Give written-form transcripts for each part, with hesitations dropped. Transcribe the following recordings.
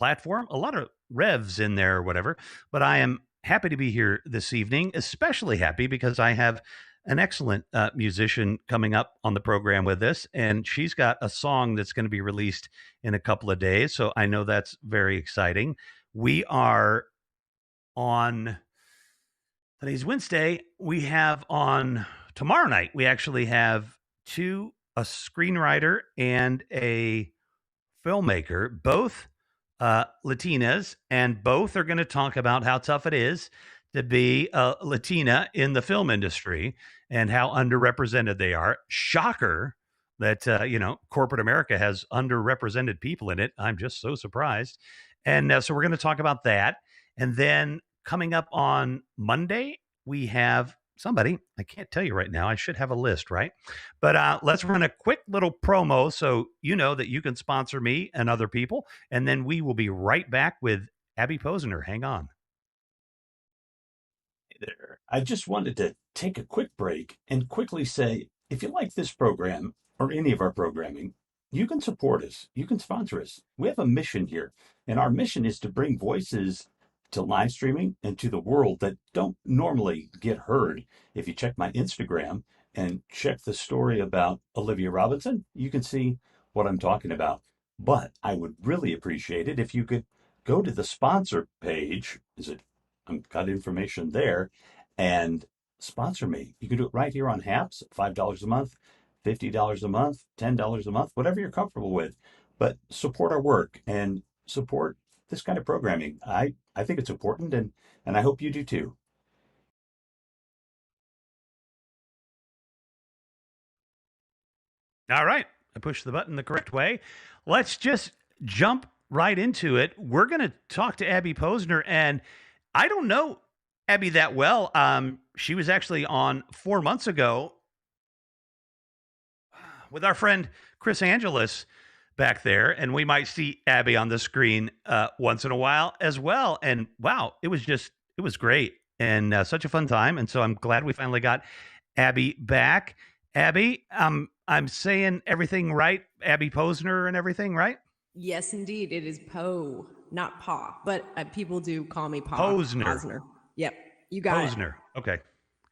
platform, a lot of revs in there or whatever. But I am happy to be here this evening, especially happy because I have an excellent musician coming up on the program with us, and she's got a song that's going to be released in a couple of days. So I know that's very exciting. We are on today's Wednesday. We have on tomorrow night, we actually have a screenwriter and a filmmaker, both Latinas, and both are going to talk about how tough it is to be a Latina in the film industry and how underrepresented they are. Shocker that corporate America has underrepresented people in it. I'm just so surprised. And so we're going to talk about that. And then coming up on Monday, we have somebody. I can't tell you right now. I should have a list, right? But let's run a quick little promo so you know that you can sponsor me and other people. And then we will be right back with Abby Posner. Hang on. Hey there. I just wanted to take a quick break and quickly say if you like this program or any of our programming, you can support us. You can sponsor us. We have a mission here, and our mission is to bring voices to live streaming and to the world that don't normally get heard. If you check my Instagram and check the story about Olivia Robinson, you can see what I'm talking about. But I would really appreciate it if you could go to the sponsor page. I've got information there, and sponsor me. You can do it right here on Haps, $5 a month, $50 a month, $10 a month, whatever you're comfortable with. But support our work and support this kind of programming. I think it's important, and I hope you do too. All right. I pushed the button the correct way. Let's just jump right into it. We're going to talk to Abby Posner, and I don't know Abby that well. She was actually on 4 months ago with our friend Chris Angeles back there, and we might see Abby on the screen once in a while as well. And wow, it was great and such a fun time. And so I'm glad we finally got Abby back. Abby, I'm saying everything right. Abby Posner and everything, right? Yes, indeed. It is Poe, not Paw, but people do call me Paw. Posner. Yep, you got Posner. Okay,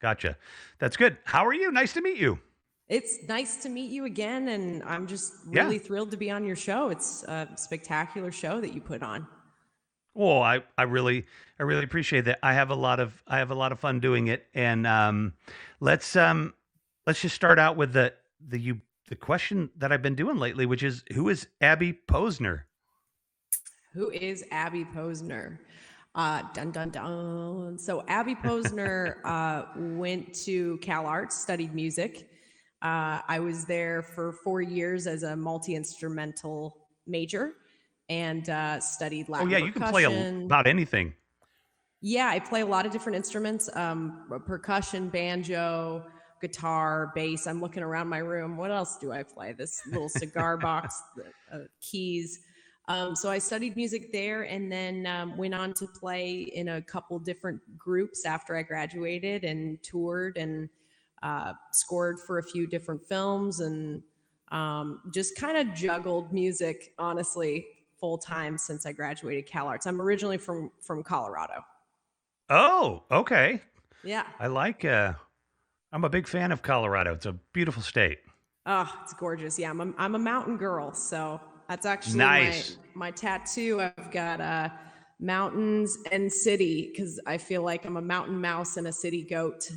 gotcha. That's good. How are you? Nice to meet you. It's nice to meet you again, and I'm just Yeah. really thrilled to be on your show. It's a spectacular show that you put on. Well, I really appreciate that. I have a lot of fun doing it, and let's just start out with the question that I've been doing lately, which is who is Abby Posner? Who is Abby Posner? Dun dun dun. So Abby Posner went to Cal Arts, studied music. I was there for 4 years as a multi-instrumental major and studied Latin Oh yeah, you can play percussion. about anything. Yeah, I play a lot of different instruments, percussion, banjo, guitar, bass. I'm looking around my room. What else do I play? This little cigar box, keys. So I studied music there and then went on to play in a couple different groups after I graduated and toured and scored for a few different films and just kind of juggled music, honestly, full time since I graduated Cal Arts. I'm originally from Colorado. Oh, okay. Yeah. I like. I'm a big fan of Colorado. It's a beautiful state. Oh, it's gorgeous. Yeah, I'm a mountain girl, so that's actually Nice. my tattoo. I've got mountains and city because I feel like I'm a mountain mouse and a city goat.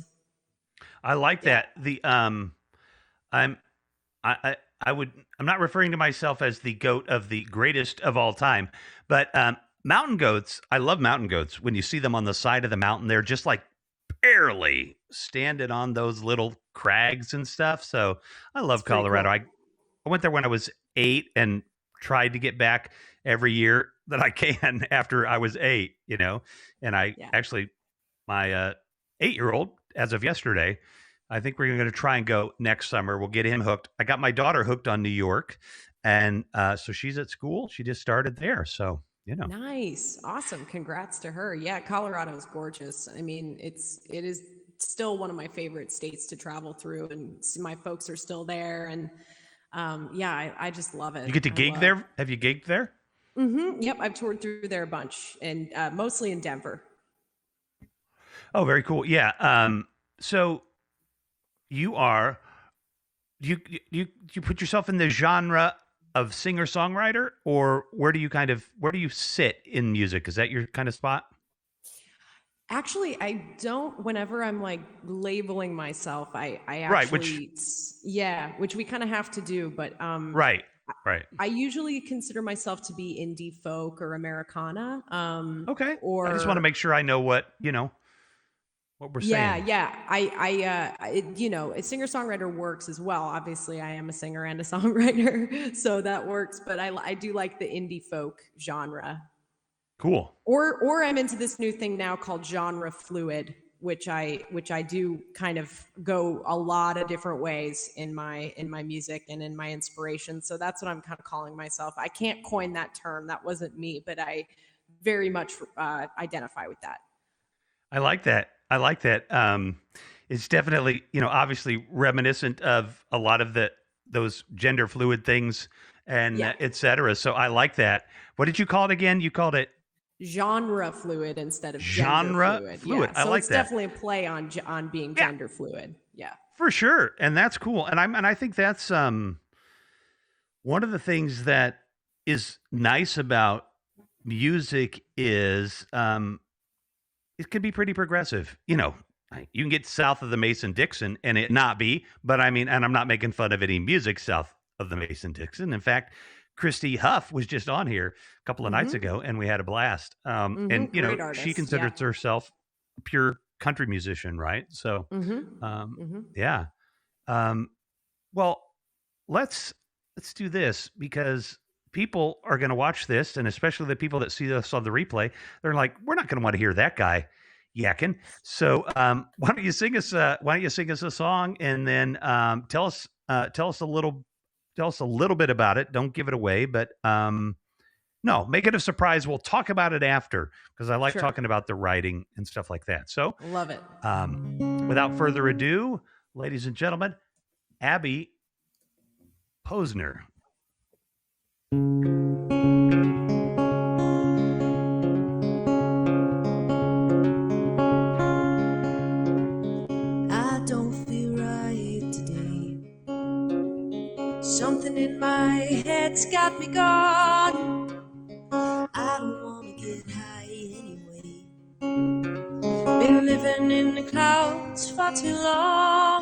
I like Yeah. that. I'm I'm not referring to myself as the goat of the greatest of all time, but mountain goats. I love mountain goats. When you see them on the side of the mountain, they're just like barely standing on those little crags and stuff. So I It's love pretty Colorado. cool. I went there when I was 8 and tried to get back every year that I can after I was 8, And I Yeah. actually, my 8-year-old, as of yesterday, I think we're going to try and go next summer. We'll get him hooked. I got my daughter hooked on New York. And so she's at school. She just started there. So, Nice. Awesome. Congrats to her. Yeah, Colorado is gorgeous. I mean, it is still one of my favorite states to travel through and my folks are still there and yeah, I just love it. you get to gig there. Have you gigged there? Yep, I've toured through there a bunch, and mostly in Denver. Oh, very cool. Yeah. So you are you put yourself in the genre of singer songwriter, or where do you sit in music? Is that your kind of spot? Actually, I don't. Whenever I'm like labeling myself, I Right. Which actually, yeah, which we kind of have to do. But right. Right. I usually consider myself to be indie folk or Americana, Okay. I just want to or make sure I know what we're yeah, saying. yeah. A singer songwriter works as well. Obviously, I am a singer and a songwriter, so that works. But I do like the indie folk genre. Cool. Or I'm into this new thing now called genre fluid, which I do kind of go a lot of different ways in my music and in my inspiration. So that's what I'm kind of calling myself. I can't coin that term. That wasn't me, but I very much identify with that. I like that. I like that. It's definitely, obviously reminiscent of a lot of those gender fluid things and Yeah. et cetera. So I like that. What did you call it again? You called it Genre fluid instead of gender genre fluid. fluid. Yeah. I So like it's that. definitely a play on being Yeah, gender fluid. Yeah. for sure. And that's cool. And I think that's one of the things that is nice about music is it can be pretty progressive. You can get south of the Mason Dixon and it not be, but I mean, and I'm not making fun of any music south of the Mason Dixon. In fact, Christy Huff was just on here a couple of nights Mm-hmm. ago and we had a blast. And, Great she artist. Yeah. considers herself a pure country musician, right? So, Mm-hmm. Mm-hmm. yeah. Um, well, let's let's do this because people are going to watch this, and especially the people that see us on the replay, they're like, we're not going to want to hear that guy yakking. So, why don't you sing us a song, and then tell us a little bit about it. Don't give it away, but no, make it a surprise. We'll talk about it after because I like Sure. talking about the writing and stuff like that. So, Love it. without further ado, ladies and gentlemen, Abby Posner. I don't feel right today. Something in my head's got me gone. I don't wanna get high anyway. Been living in the clouds for too long.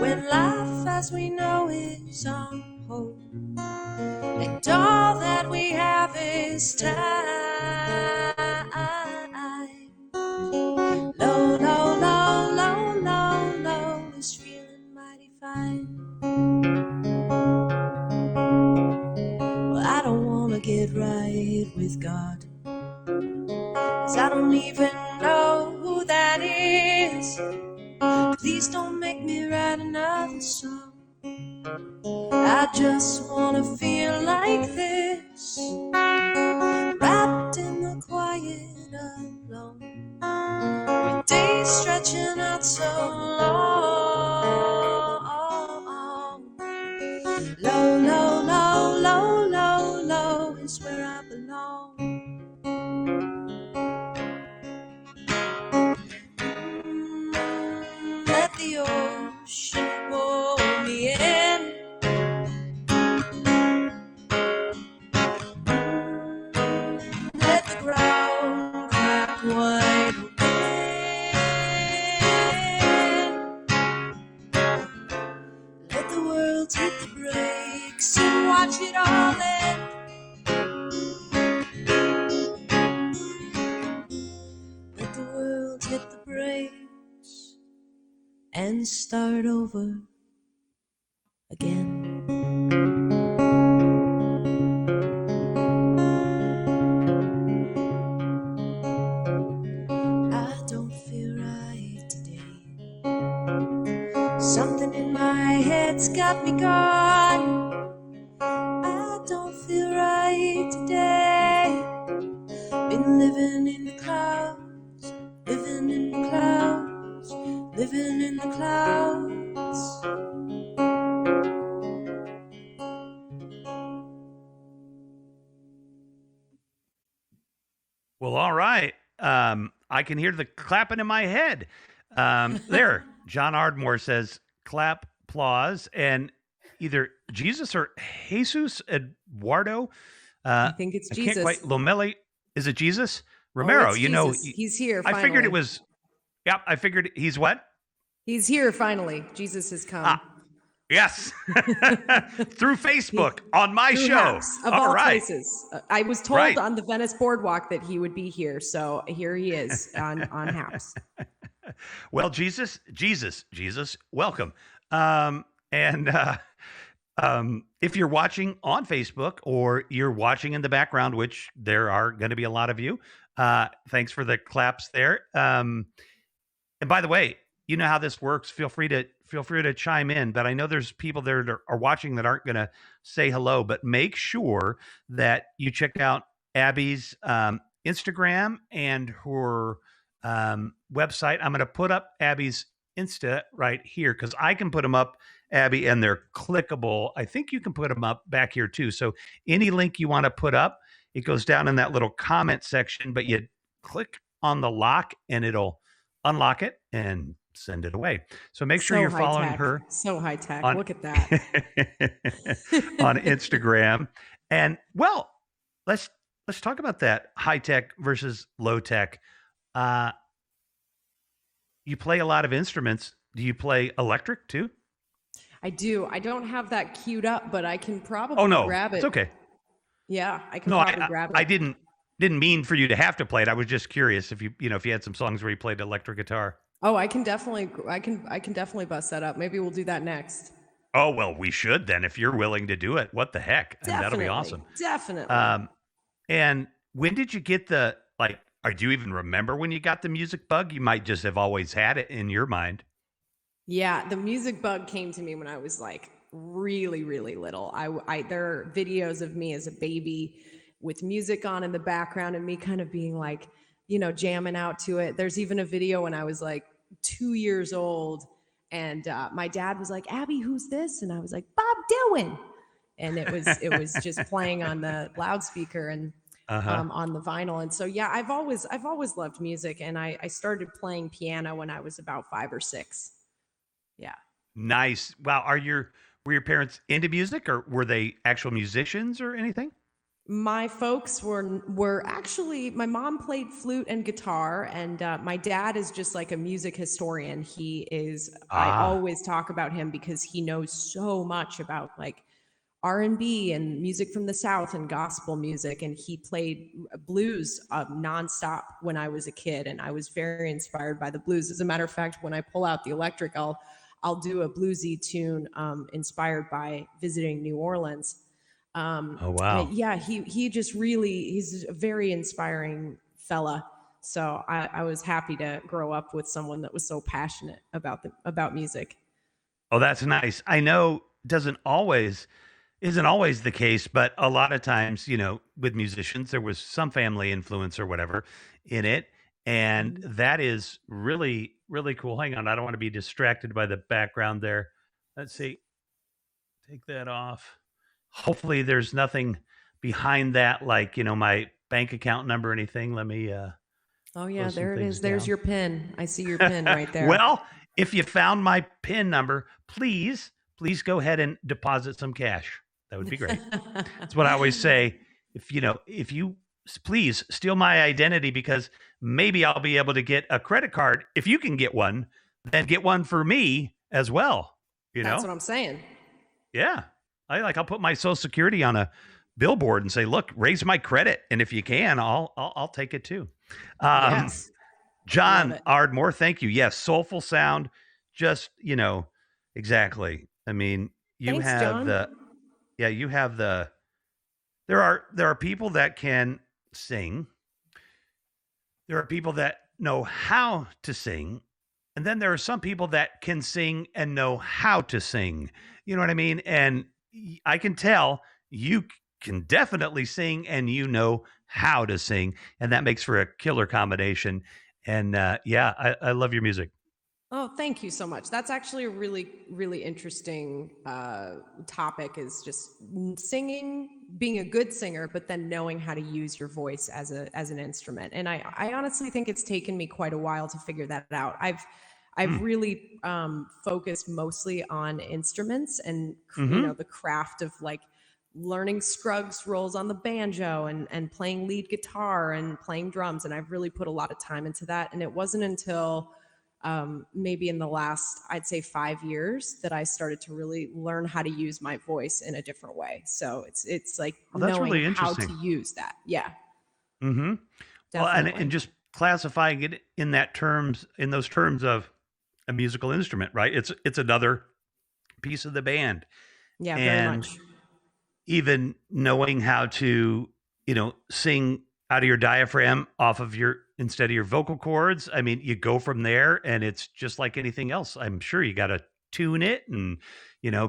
When life as we know is on hold, and all that we have is time. Low, low, low, low, low, low is feeling mighty fine. Well, I don't wanna get right with God, 'cause I don't even know who that is. Please don't make me write another song. I just wanna feel like this, wrapped in the quiet alone, with days stretching out so long. Low, low, low, low, low, low is where I belong. Let the ocean pull me in. Let the ground crack wide open. Let the world hit the brakes and watch it all end. Let the world hit the brakes and start over again. I don't feel right today. Something in my head's got me gone. I don't feel right today. Been living in the clouds, living in the clouds, living in the clouds. Well, all right. I can hear the clapping in my head. There, John Ardmore says clap, applause, and either Jesus or Jesus Eduardo. I think it's I can't Jesus. quite. Lomeli, is it Jesus? Oh, Romero, it's Jesus. He's here I finally. figured it was. Yep, I figured he's what? He's here finally. Jesus has come. Ah, yes. Through Facebook on my Through show. Haps, of all right. places. I was told Right. on the Venice Boardwalk that he would be here, so here he is on Haps. Well, Jesus, welcome. And if you're watching on Facebook or you're watching in the background, which there are going to be a lot of you, thanks for the claps there. And by the way, you know how this works. Feel free to chime in. But I know there's people there that are watching that aren't going to say hello. But make sure that you check out Abby's Instagram and her website. I'm going to put up Abby's Insta right here because I can put them up, Abby, and they're clickable. I think you can put them up back here too. So any link you want to put up, it goes down in that little comment section, but you click on the lock and it'll unlock it and send it away. So make sure you're following her. So high tech. On, Look at that. on Instagram. And well, let's talk about that high tech versus low tech. You play a lot of instruments. Do you play electric too? I do. I don't have that queued up, but I can probably grab it. It's okay. Yeah, I can probably grab it. I didn't mean for you to have to play it. I was just curious if you had some songs where you played electric guitar. Oh, I can definitely bust that up. Maybe we'll do that next. Oh, well, we should then if you're willing to do it. What the heck? Definitely, and that'll be awesome. Definitely. And when did you get or do you even remember when you got the music bug? You might just have always had it in your mind. Yeah, the music bug came to me when I was like really, really little. There are videos of me as a baby with music on in the background and me kind of being like, jamming out to it. There's even a video when I was like 2 years old and my dad was like, "Abby, who's this?" And I was like, "Bob Dylan." And it was just playing on the loudspeaker and on the vinyl. And so, yeah, I've always loved music. And I started playing piano when I was about 5 or 6. Yeah. Nice. Wow. Were your parents into music or were they actual musicians or anything? My folks were actually, my mom played flute and guitar, and my dad is just like a music historian. He is, I always talk about him because he knows so much about like R&B and music from the South and gospel music. And he played blues nonstop when I was a kid. And I was very inspired by the blues. As a matter of fact, when I pull out the electric, I'll do a bluesy tune inspired by visiting New Orleans. Oh, wow. Yeah, he just he's a very inspiring fella. So I was happy to grow up with someone that was so passionate about music. Oh, that's nice. I know isn't always the case, but a lot of times, with musicians, there was some family influence or whatever in it. And that is really, really cool. Hang on. I don't want to be distracted by the background there. Let's see. Take that off. Hopefully there's nothing behind that, like, my bank account number or anything. Let me, oh yeah, there it is. There's your PIN. I see your PIN right there. Well, if you found my PIN number, please go ahead and deposit some cash. That would be great. That's what I always say. If you please steal my identity, because maybe I'll be able to get a credit card. If you can get one, then get one for me as well. That's what I'm saying. Yeah. I'll put my Social Security on a billboard and say, "Look, raise my credit." And if you can, I'll take it too. Yes. John Ardmore, thank you. Yes. Soulful sound. Just, exactly. I mean, Thanks, John. there are people that can sing. There are people that know how to sing. And then there are some people that can sing and know how to sing. You know what I mean? And I can tell you can definitely sing and you know how to sing. And that makes for a killer combination. And I love your music. Oh, thank you so much. That's actually a really, really interesting topic, is just singing, being a good singer, but then knowing how to use your voice as an instrument. And I honestly think it's taken me quite a while to figure that out. I've Hmm. really focused mostly on instruments and, Mm-hmm. the craft of like learning Scruggs rolls on the banjo and playing lead guitar and playing drums. And I've really put a lot of time into that. And it wasn't until maybe in the last, I'd say 5 years, that I started to really learn how to use my voice in a different way. So it's like Well, that's knowing really how to interesting. use that. Yeah, Mm-hmm. Well, and definitely. just classifying it in those terms of a musical instrument, right? It's another piece of the band, Yeah, very and much. even knowing how to, sing out of your diaphragm off of your instead of your vocal cords. I mean, you go from there, and it's just like anything else. I'm sure you got to tune it and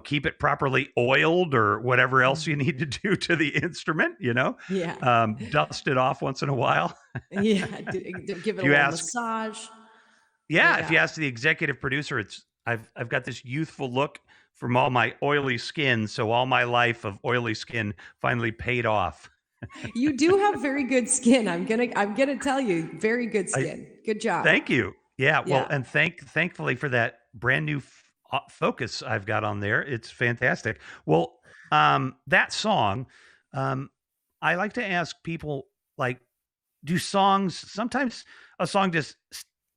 keep it properly oiled or whatever else you need to do to the instrument. Yeah, Dust it off once in a while. yeah. Give If it a you little ask massage. Yeah, if Yeah. you ask the executive producer, I've got this youthful look from all my oily skin, so all my life of oily skin finally paid off. You do have very good skin. I'm gonna tell you, very good I skin. Good job. Thank you. Yeah, well, Yeah. and thankfully for that brand new focus I've got on there. It's fantastic. Well, that song, um, I like to ask people, like, do songs sometimes a song just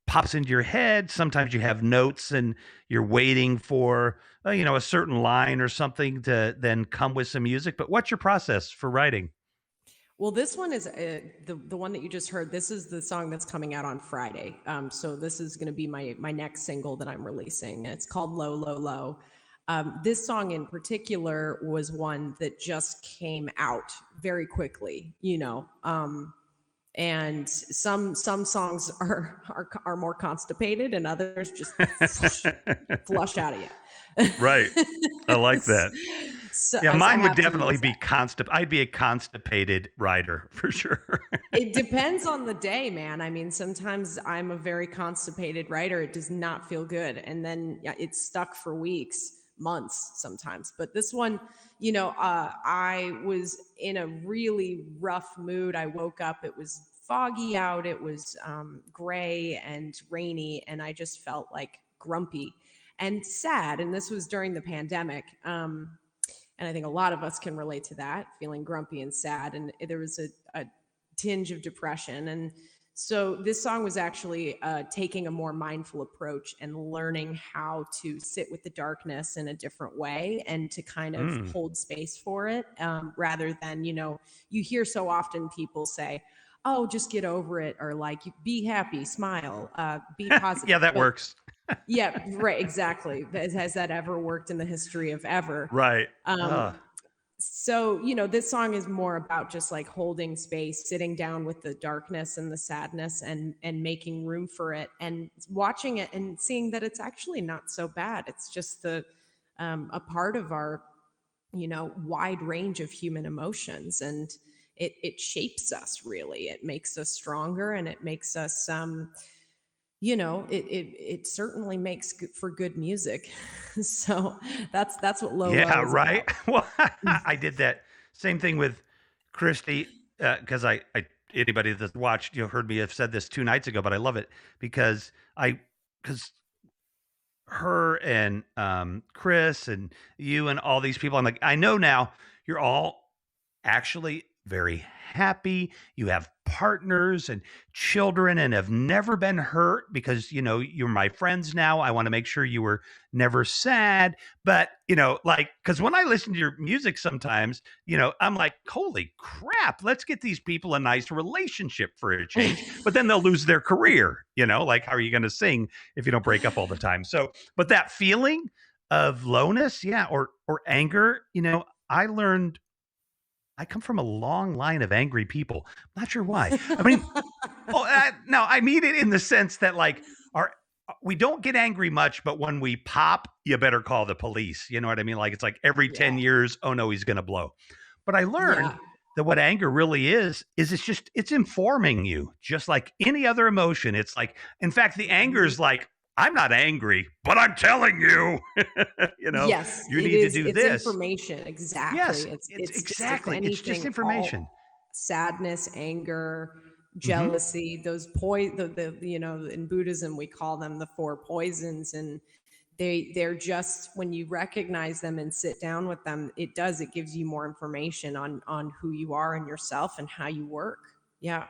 pops into your head. Sometimes you have notes and you're waiting for a certain line or something to then come with some music. But what's your process for writing? Well, this one is the one that you just heard. This is the song that's coming out on Friday. So this is going to be my next single that I'm releasing. It's called "Low, Low, Low." This song in particular was one that just came out very quickly. And some songs are more constipated, and others just flush out of Right. I you. like that. So Yeah, I mine would have to definitely use be that. I'd be a constipated writer for sure. It depends on the day, man. I mean, sometimes I'm a very constipated writer. It does not feel good. And then yeah, it's stuck for weeks, months sometimes. But this one, I was in a really rough mood. I woke up, it was foggy out, it was gray and rainy, and I just felt like grumpy and sad. And this was during the pandemic. And I think a lot of us can relate to that, feeling grumpy and sad. And there was a tinge of depression. And so this song was actually taking a more mindful approach and learning how to sit with the darkness in a different way and to kind of Mm. hold space for it, rather than, you hear so often people say, oh, just get over it, or like, be happy, smile, be Yeah, positive. that But works. yeah, right, exactly. Has that ever worked in the history of ever? Right. Um, so, this song is more about just like holding space, sitting down with the darkness and the sadness, and making room for it, and watching it and seeing that it's actually not so bad. It's just a part of our, wide range of human emotions, and it shapes us really. It makes us stronger, and it makes us it certainly makes for good music. So that's what Low Yeah, Low is right. about. Well, I did that same thing with Christy, because I anybody that's watched, heard me have said this 2 nights ago, but I love it because her and Chris and you and all these people, I'm like, I know now you're all actually very happy. You have partners and children and have never been hurt because, you're my friends now. I want to make sure you were never sad. But, like, because when I listen to your music sometimes, I'm like, holy crap, let's get these people a nice relationship for a change. But then they'll lose their career, like, how are you going to sing if you don't break up all the time? So, but that feeling of lowness, yeah, or anger, I learned I come from a long line of angry people. Not sure why. I mean, no, I mean it in the sense that like our we don't get angry much, but when we pop, you better call the police. You know what I mean? Like it's like every Yeah. 10 years, oh no, he's gonna blow. But I learned Yeah. that what anger really is it's informing you, just like any other emotion. It's like, in fact, the anger is like, I'm not angry, but I'm telling you, you know, Yes, you it need to is. do It's this. information. Yes, Exactly. it's It's just, if exactly. It's just anything, information. all sadness, anger, Hmm. jealousy, those the in Buddhism we call them the four poisons, and they're just, when you recognize them and sit down with them, it gives you more information on who you are and yourself and how you work. Yeah,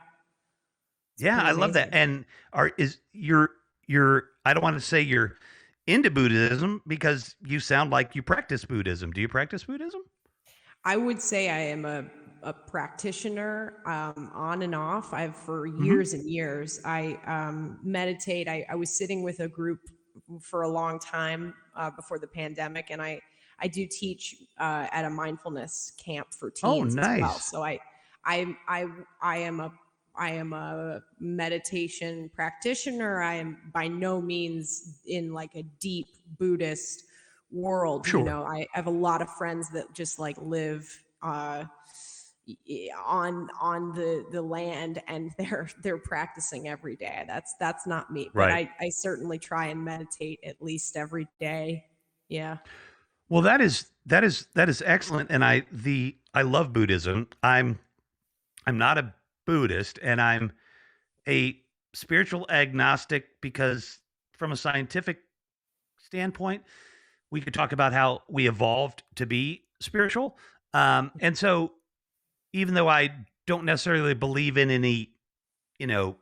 it's Yeah, pretty I love that. amazing. And are is you're I don't want to say you're into Buddhism because you sound like you practice Buddhism. Do you practice Buddhism? I would say I am a practitioner, on and off. I've for Hmm. years and years. I meditate. I was sitting with a group for a long time before the pandemic, and I do teach at a mindfulness camp for Oh, teens as well. nice. So I I I am a meditation practitioner. I am by no means in like a deep Buddhist world. Sure. I have a lot of friends that just like live on the land, and they're practicing every day. That's not me, but Right. I certainly try and meditate at least every day. Yeah. Well, that is excellent, and I love Buddhism. I'm not a Buddhist, and I'm a spiritual agnostic because, from a scientific standpoint, we could talk about how we evolved to be spiritual. And so, even though I don't necessarily believe in any, you know,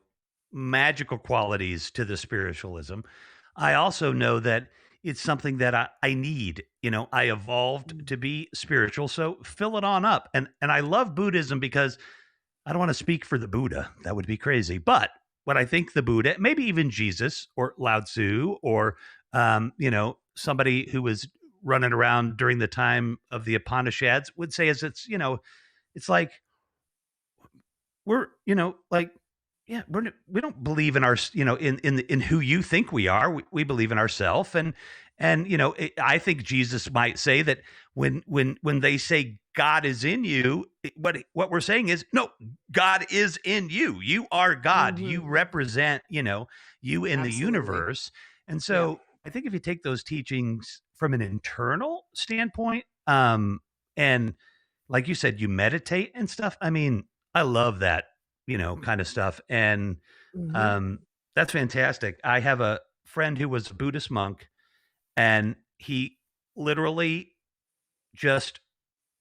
magical qualities to the spiritualism, I also know that it's something that I need. I evolved to be spiritual. So fill it on up. And I love Buddhism because I don't want to speak for the Buddha. That would be crazy. But what I think the Buddha, maybe even Jesus or Lao Tzu or, somebody who was running around during the time of the Upanishads would say is it's like like, yeah, we don't believe in our, in who you think we are. We believe in ourselves. And, I think Jesus might say that when they say God is in you, what we're saying is, no, God is in you. You are God. You Hmm. represent, you in the Absolutely. universe. And Yeah. so I think if you take those teachings from an internal standpoint, and like you said, you meditate and stuff. I mean, I love that, kind of stuff. And Hmm. um, that's fantastic. I have a friend who was a Buddhist monk, and he literally just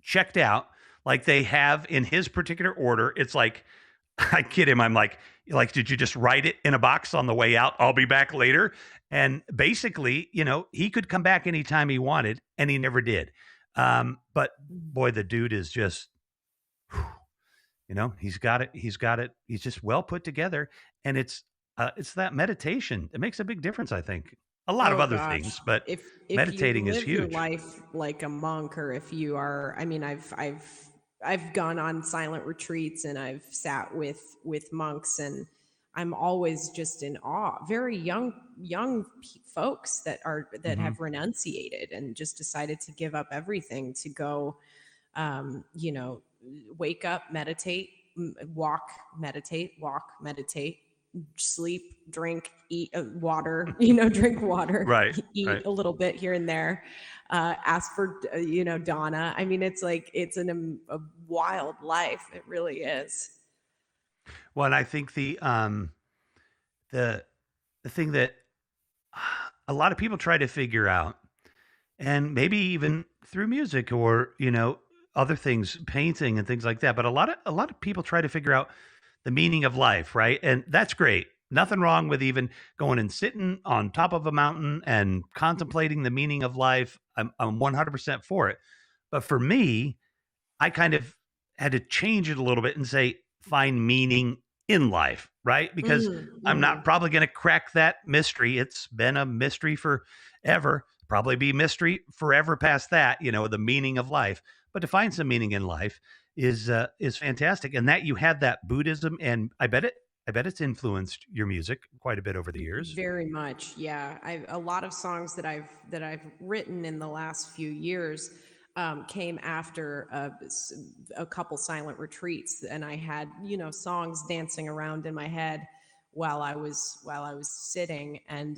checked out. Like they have in his particular order, it's like, I kid him. I'm like, did you just write it in a box on the way out? I'll be back later. And basically, he could come back anytime he wanted, and he never did. But boy, the dude is just, he's got it. He's got it. He's just well put together, and it's that meditation. It makes a big difference. I think a lot of Oh other gosh. things, but If you meditating is live your huge. life like a monk, or if you are, I mean, I've gone on silent retreats, and I've sat with monks, and I'm always just in awe. Very folks that Hmm. have renunciated and just decided to give up everything to go, um, you know, wake up, meditate, walk, meditate, walk, meditate, sleep, drink, eat water, drink water, Right. eat Right. a little bit here and there, ask for, Donna. I mean, it's like, it's a wild life. It really is. Well, and I think the the thing that a lot of people try to figure out, and maybe even through music or other things, painting and things like that, but a lot of people try to figure out the meaning of life, right? And that's great. Nothing wrong with even going and sitting on top of a mountain and contemplating the meaning of life. I'm 100% for it. But for me, I kind of had to change it a little bit and say, find meaning in life, right? Because I'm Mm-hmm. not probably going to crack that mystery. It's been a mystery forever, probably be mystery forever past that, the meaning of life. But to find some meaning in life is fantastic. And that you had that Buddhism, and I bet it's influenced your music quite a bit over the years. Very much, yeah. A lot of songs that I've written in the last few years came after a couple silent retreats, and I had songs dancing around in my head while I was sitting and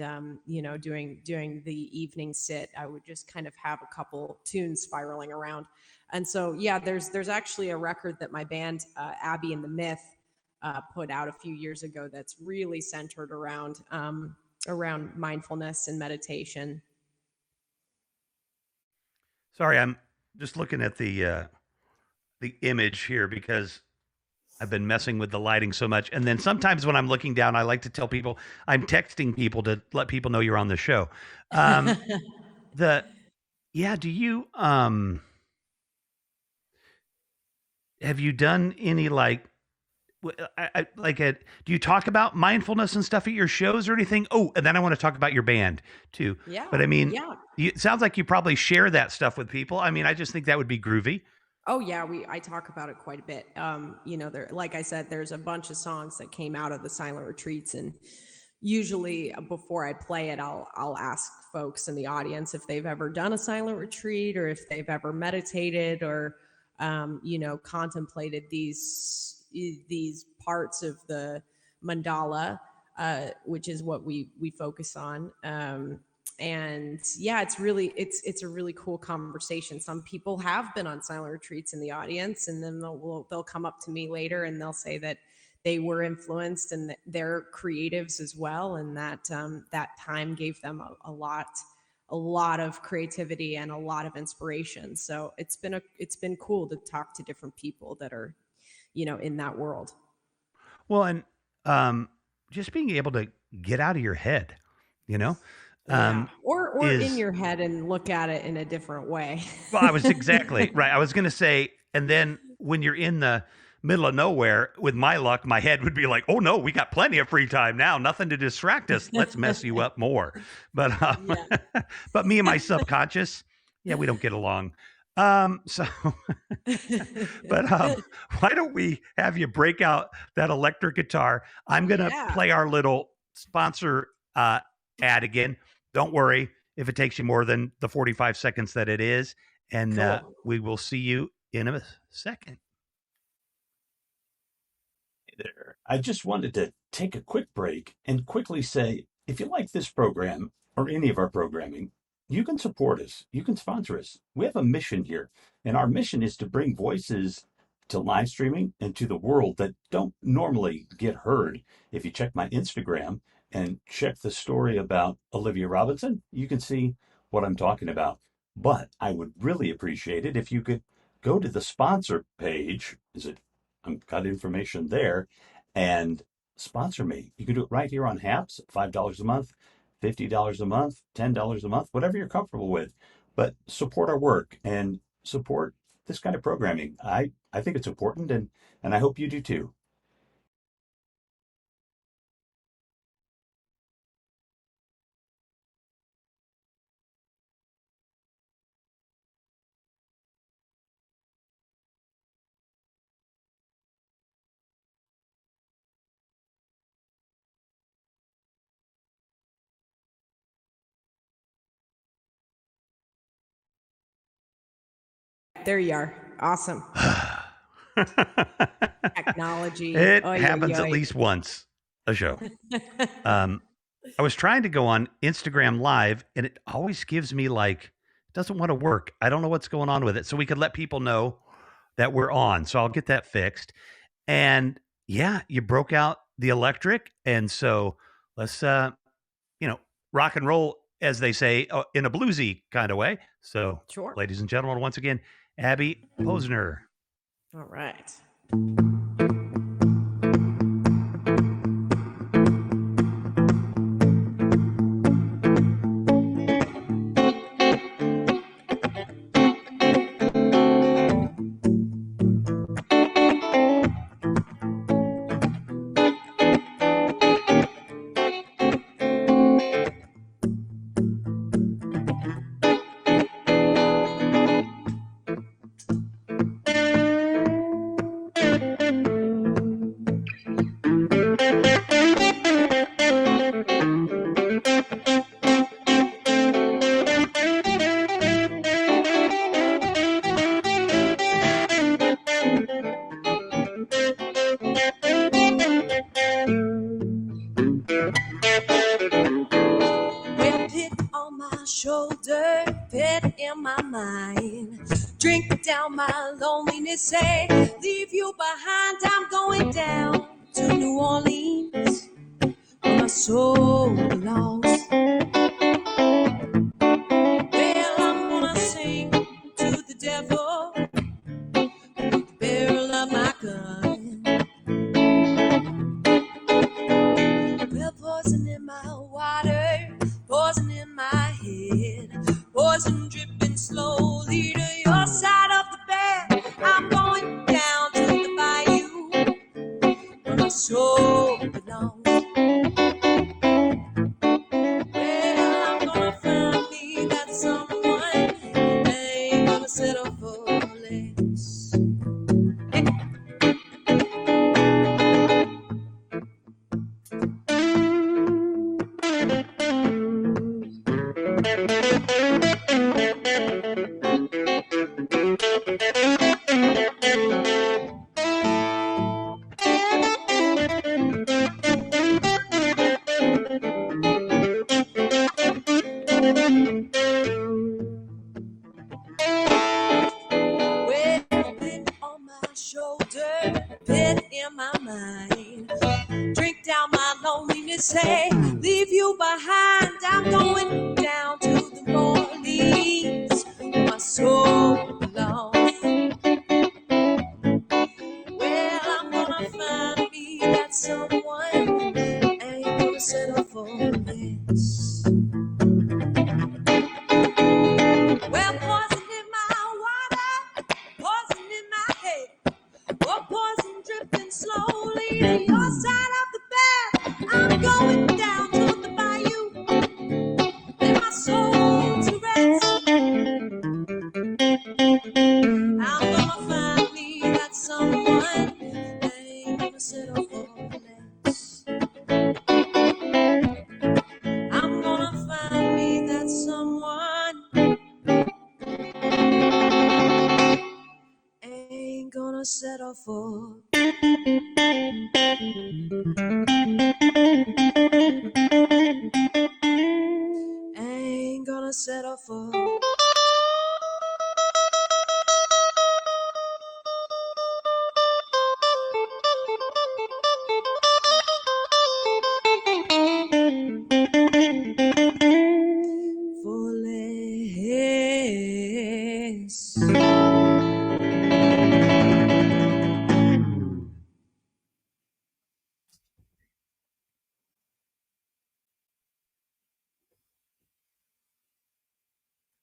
doing the evening sit. I would just kind of have a couple tunes spiraling around. And so yeah, there's actually a record that my band Abby and the Myth put out a few years ago that's really centered around mindfulness and meditation. Sorry, I'm just looking at the image here because I've been messing with the lighting so much. And then sometimes when I'm looking down, I like to tell people I'm texting people to let people know you're on the show. Um, the yeah, do you have you done any like do you talk about mindfulness and stuff at your shows or anything? Oh, and then I want to talk about your band too. Yeah, But I mean, yeah. it sounds like you probably share that stuff with people. I mean, I just think that would be groovy. Oh yeah, I talk about it quite a bit. There, like I said, there's a bunch of songs that came out of the silent retreats, and usually before I play it, I'll ask folks in the audience if they've ever done a silent retreat or if they've ever meditated or contemplated these parts of the mandala, which is what we focus on. And yeah, it's a really cool conversation. Some people have been on silent retreats in the audience, and then they'll come up to me later and they'll say that they were influenced and that they're creatives as well, and that that time gave them a lot of creativity and a lot of inspiration. So it's been cool to talk to different people that are in that world. Well, and just being able to get out of your head, you know, Yeah, um, or in is your head and look at it in a different way. well, I was exactly right. I was going to say, and then when you're in the middle of nowhere, with my luck, my head would be like, "Oh no, we got plenty of free time now. Nothing to distract us. Let's mess you up more." But Yeah. but me and my subconscious, yeah, we don't get along. So, but why don't we have you break out that electric guitar? I'm gonna Yeah. play our little sponsor ad again. Don't worry if it takes you more than the 45 seconds that it is. And Cool. we will see you in a second. There. I just wanted to take a quick break and quickly say if you like this program or any of our programming, you can support us. You can sponsor us. We have a mission here, and our mission is to bring voices to live streaming and to the world that don't normally get heard. If you check my Instagram and check the story about Olivia Robinson, you can see what I'm talking about. But I would really appreciate it if you could go to the sponsor page. I've got information there and sponsor me. You can do it right here on Haps, $5 a month, $50 a month, $10 a month, whatever you're comfortable with. But support our work and support this kind of programming. I think it's important, and I hope you do too. There you are. Awesome. Technology. It Oy, happens oy, at oy. least once a show. Um, I was trying to go on Instagram Live, and it always gives me like it doesn't want to work. I don't know what's going on with it. So we could let people know that we're on. So I'll get that fixed. And yeah, you broke out the electric, and so let's rock and roll, as they say, in a bluesy kind of way. So, Sure. ladies and gentlemen, once again, Abby Posner. All right. down my loneliness, say, leave you behind, I'm going down to New Orleans, where my soul belongs. Well, I'm gonna sing to the devil with the barrel of my gun. Well, poison in my water, poison in my head, poison dripping slowly to your side of the bed. I'm going down to the bayou where my soul belongs. Well, I'm gonna find me that someone. I ain't gonna settle for less. Well, a bit on my shoulder, a bit in my mind. Drink down my loneliness, say, leave you behind. I'm going down to the Orleans, where my soul belongs. Well, I'm gonna find me that someone. Ain't gonna settle for less. Well, poison in my water, poison in my head, or poison dripping slowly to your side of the bed. I'm going down to the bayou, lay my soul to rest. I'm gonna find me that someone. Ain't gonna settle for less. I'm gonna find me that someone. Ain't gonna settle for. Ain't gonna settle for. For less.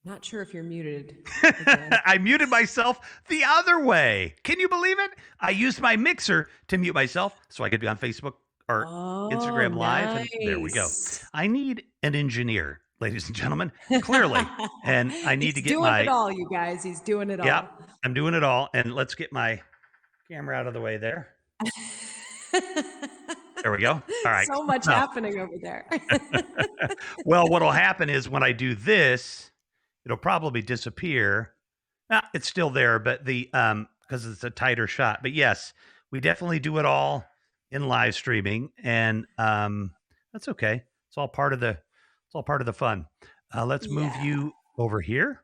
Not sure if you're muted. again. I muted myself the other way. Can you believe it? I used my mixer to mute myself so I could be on Facebook or Instagram Live. And there we go. Nice. I need an engineer, ladies and gentlemen, clearly. And I need to He's get doing my. it all, you guys. He's doing it Yeah, all. I'm doing it all. And let's get my camera out of the way there. There we go. All right. So much Now, happening over there. well, what'll happen is when I do this, it'll probably disappear. It's still there, but the because it's a tighter shot. But yes, we definitely do it all in live streaming, and that's okay. It's all part of the fun. Let's move Yeah. you over here,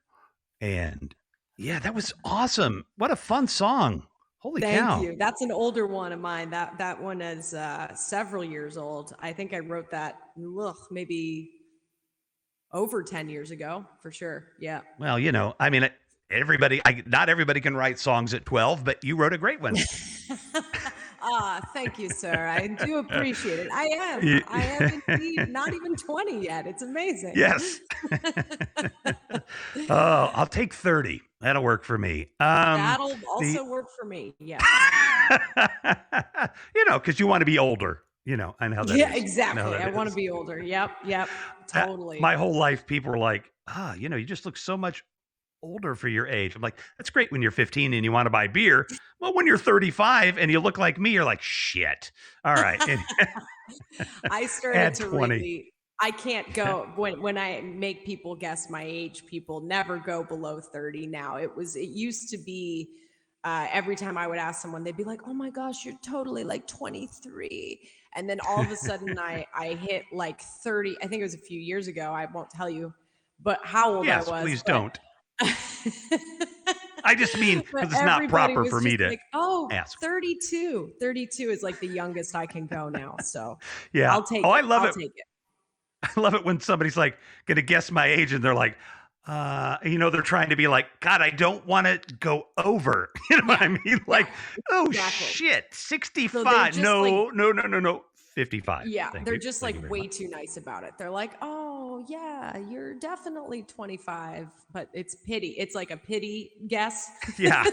and yeah, that was awesome. What a fun song! Holy Thank cow! you. That's an older one of mine. That one is several years old. I think I wrote that maybe over 10 years ago for sure. Yeah. Well, I mean, not everybody can write songs at 12, but you wrote a great one. Thank you, sir. I do appreciate it. I am indeed not even 20 yet. It's amazing. Yes. Oh, I'll take 30. That'll work for me. That'll also work for me. Yeah. Because you want to be older. I know how that is. Yeah, exactly. I I want to be older. Yep. Totally. My whole life, people were like, you just look so much older for your age. I'm like, that's great when you're 15 and you want to buy beer. Well, when you're 35 and you look like me, you're like, shit. All right. I started to 20. really, I can't go when I make people guess my age, people never go below 30 now. It used to be every time I would ask someone, they'd be like, oh my gosh, you're totally like 23. And then all of a sudden I hit like 30. I think it was a few years ago. I won't tell you, but how old I was. Please don't. I just mean But because it's not everybody proper was for me just to like, oh, ask. 32. 32 is like the youngest I can go now. So Yeah. I'll take Oh, I it. love I'll it. take it. I love it when somebody's like going to guess my age and they're like, they're trying to be like, God, I don't want to go over. You know what Yeah. I mean? Yeah. Like, oh Exactly. shit, So they're 65. just like, No. 55. yeah, Thank they're you. just Thank like you very way much. too nice about it. They're like, oh, yeah, you're definitely 25, but it's pity. It's like a pity guess. Yeah.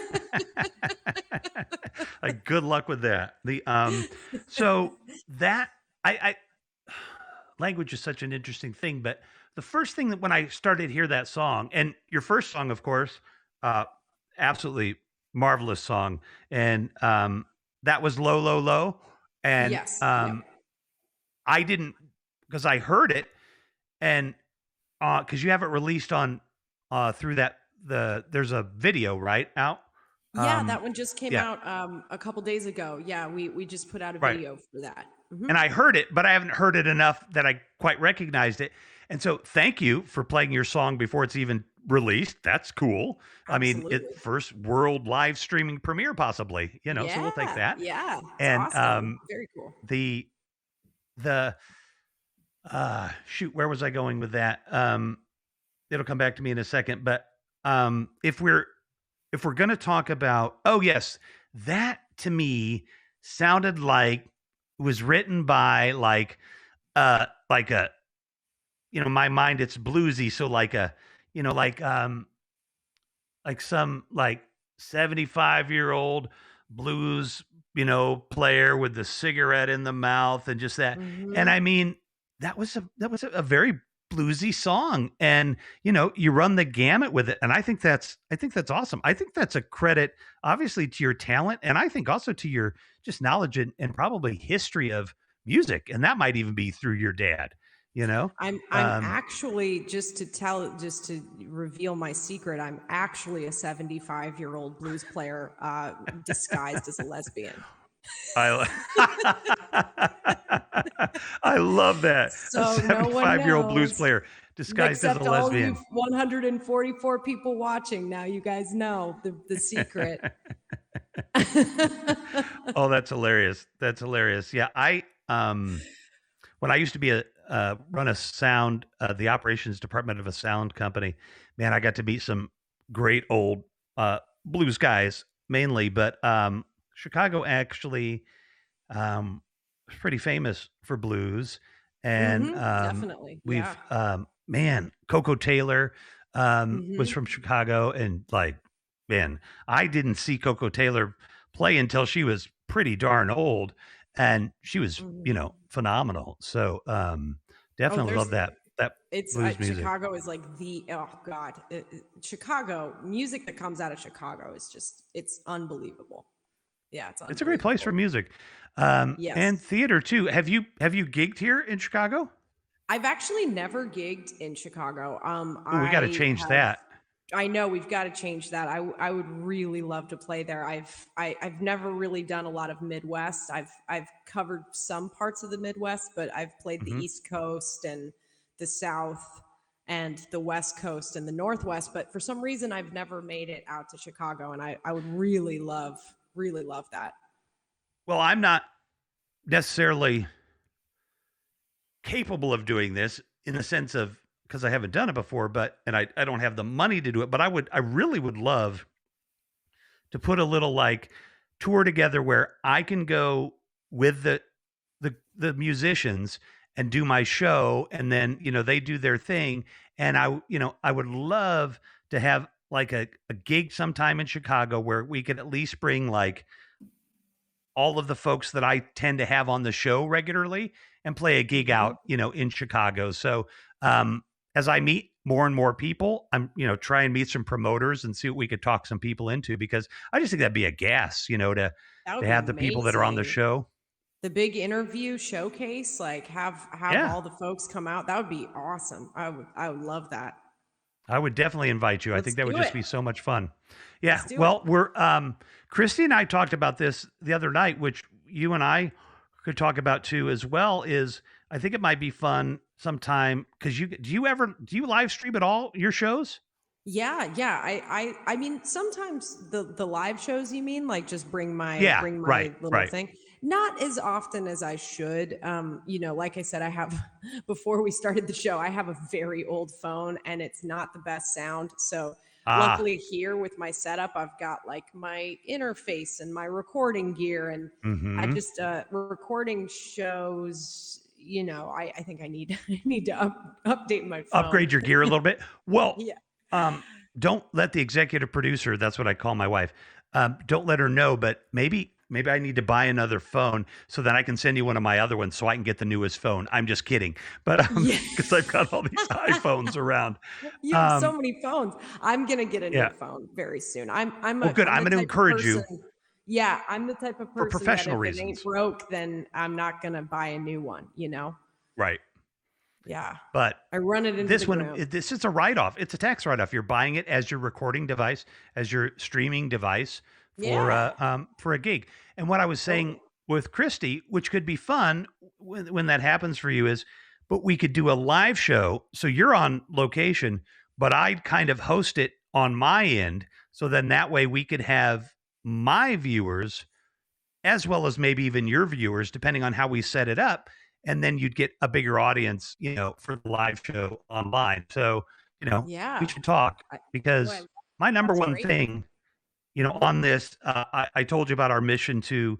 Like, good luck with that. So that I language is such an interesting thing, but the first thing that when I started to hear that song, and your first song, of course, uh, absolutely marvelous song, and that was low, low, low, and Yes. Yep. I didn't because I heard it, and because you have it released on through that there's a video right out, Yeah, that one just came yeah, out a couple days ago. Yeah, we just put out a right. video for that. And I heard it, but I haven't heard it enough that I quite recognized it. And so, thank you for playing your song before it's even released. That's cool. I mean, Absolutely. first world live streaming premiere, possibly. So we'll take Yeah, that. yeah, it's And awesome. Very cool. the shoot, where was I going with that? It'll come back to me in a second. But if we're going to talk about, oh yes, that to me sounded like it was written by like a my mind, it's bluesy, so like a like some like 75-year-old blues player with the cigarette in the mouth and just that. And Hmm. I mean, that was a very bluesy song, and you run the gamut with it, and I think that's awesome. I think that's a credit, obviously, to your talent, and I think also to your just knowledge and probably history of music, and that might even be through your dad you know I'm actually, just to reveal my secret, I'm actually a 75-year-old blues player disguised as a lesbian. I I love that. A So no one 75-year-old blues knows, player disguised as a except all you lesbian. 144 people watching. Now you guys know the secret. Oh, that's hilarious. That's hilarious. Yeah, I when I used to be run a sound the operations department of a sound company, man, I got to meet some great old blues guys mainly, but Chicago actually is pretty famous for blues, and Definitely. Yeah. we've man, Coco Taylor was Hmm. from Chicago, and like, man, I didn't see Coco Taylor play until she was pretty darn old, and she was Hmm. phenomenal. So Oh, definitely there's love that it's blues music. Chicago is like oh God, Chicago music that comes out of Chicago is just, it's unbelievable. Yeah, it's It's a great place for unbelievable. music, and Yes. theater too. Have you gigged here in Chicago? I've actually never gigged in Chicago. Oh, we got to change that. I know we've got to change that. I would really love to play there. I've never really done a lot of Midwest. I've covered some parts of the Midwest, but I've played the Hmm. East Coast and the South and the West Coast and the Northwest. But for some reason, I've never made it out to Chicago, and I would really love that. Well, I'm not necessarily capable of doing this in the sense of because I haven't done it before, but and I don't have the money to do it, but I really would love to put a little like tour together where I can go with the musicians and do my show, and then they do their thing, and I would love to have like a gig sometime in Chicago where we could at least bring like all of the folks that I tend to have on the show regularly and play a gig Hmm. out, in Chicago. So as I meet more and more people, I'm, try and meet some promoters and see what we could talk some people into, because I just think that'd be a gas, That to would be have the people that are on the amazing. show. The big interview showcase, like have Yeah, all the folks come out. That would be awesome. I would love that. I would definitely invite you. I Let's think that would do just it. be so much fun. Yeah. Let's do it. Well, we're Christy and I talked about this the other night, which you and I could talk about too as well. Is I think it might be fun sometime because do you live stream at all your shows? Yeah. I mean, sometimes the live shows, you mean, like just Yeah, bring right, my little right. thing. Not as often as I should. Like I said, I have before we started the show, I have a very old phone and it's not the best sound. So Ah, luckily here with my setup, I've got like my interface and my recording gear, and I mm-hmm. just recording shows. I think I need I need to update my phone. Upgrade your gear a little bit. Well, Yeah. um, don't let the executive producer, that's what I call my wife, don't let her know, but maybe I need to buy another phone so that I can send you one of my other ones so I can get the newest phone. I'm just kidding. But Yeah. because I've got all these iPhones around. You have so Um, many phones. I'm gonna get a new yeah. phone very soon. I'm Well, a good. I'm I'm the going to type of encourage person. you Yeah, I'm the type of for person that professional if it ain't reasons. broke, then I'm not gonna buy a new one, Right. Yeah. But I run it into the ground. this is a write off. It's a tax write off. You're buying it as your recording device, as your streaming device Yeah. for a gig. And what I was saying Totally. with Christy, which could be fun when that happens for you, is, but we could do a live show. So you're on location, but I'd kind of host it on my end. So then that way we could have my viewers as well as maybe even your viewers, depending on how we set it up. And then you'd get a bigger audience, for the live show online. So, we Yeah. should talk I, well, because my number that's one great. thing, on this, I told you about our mission to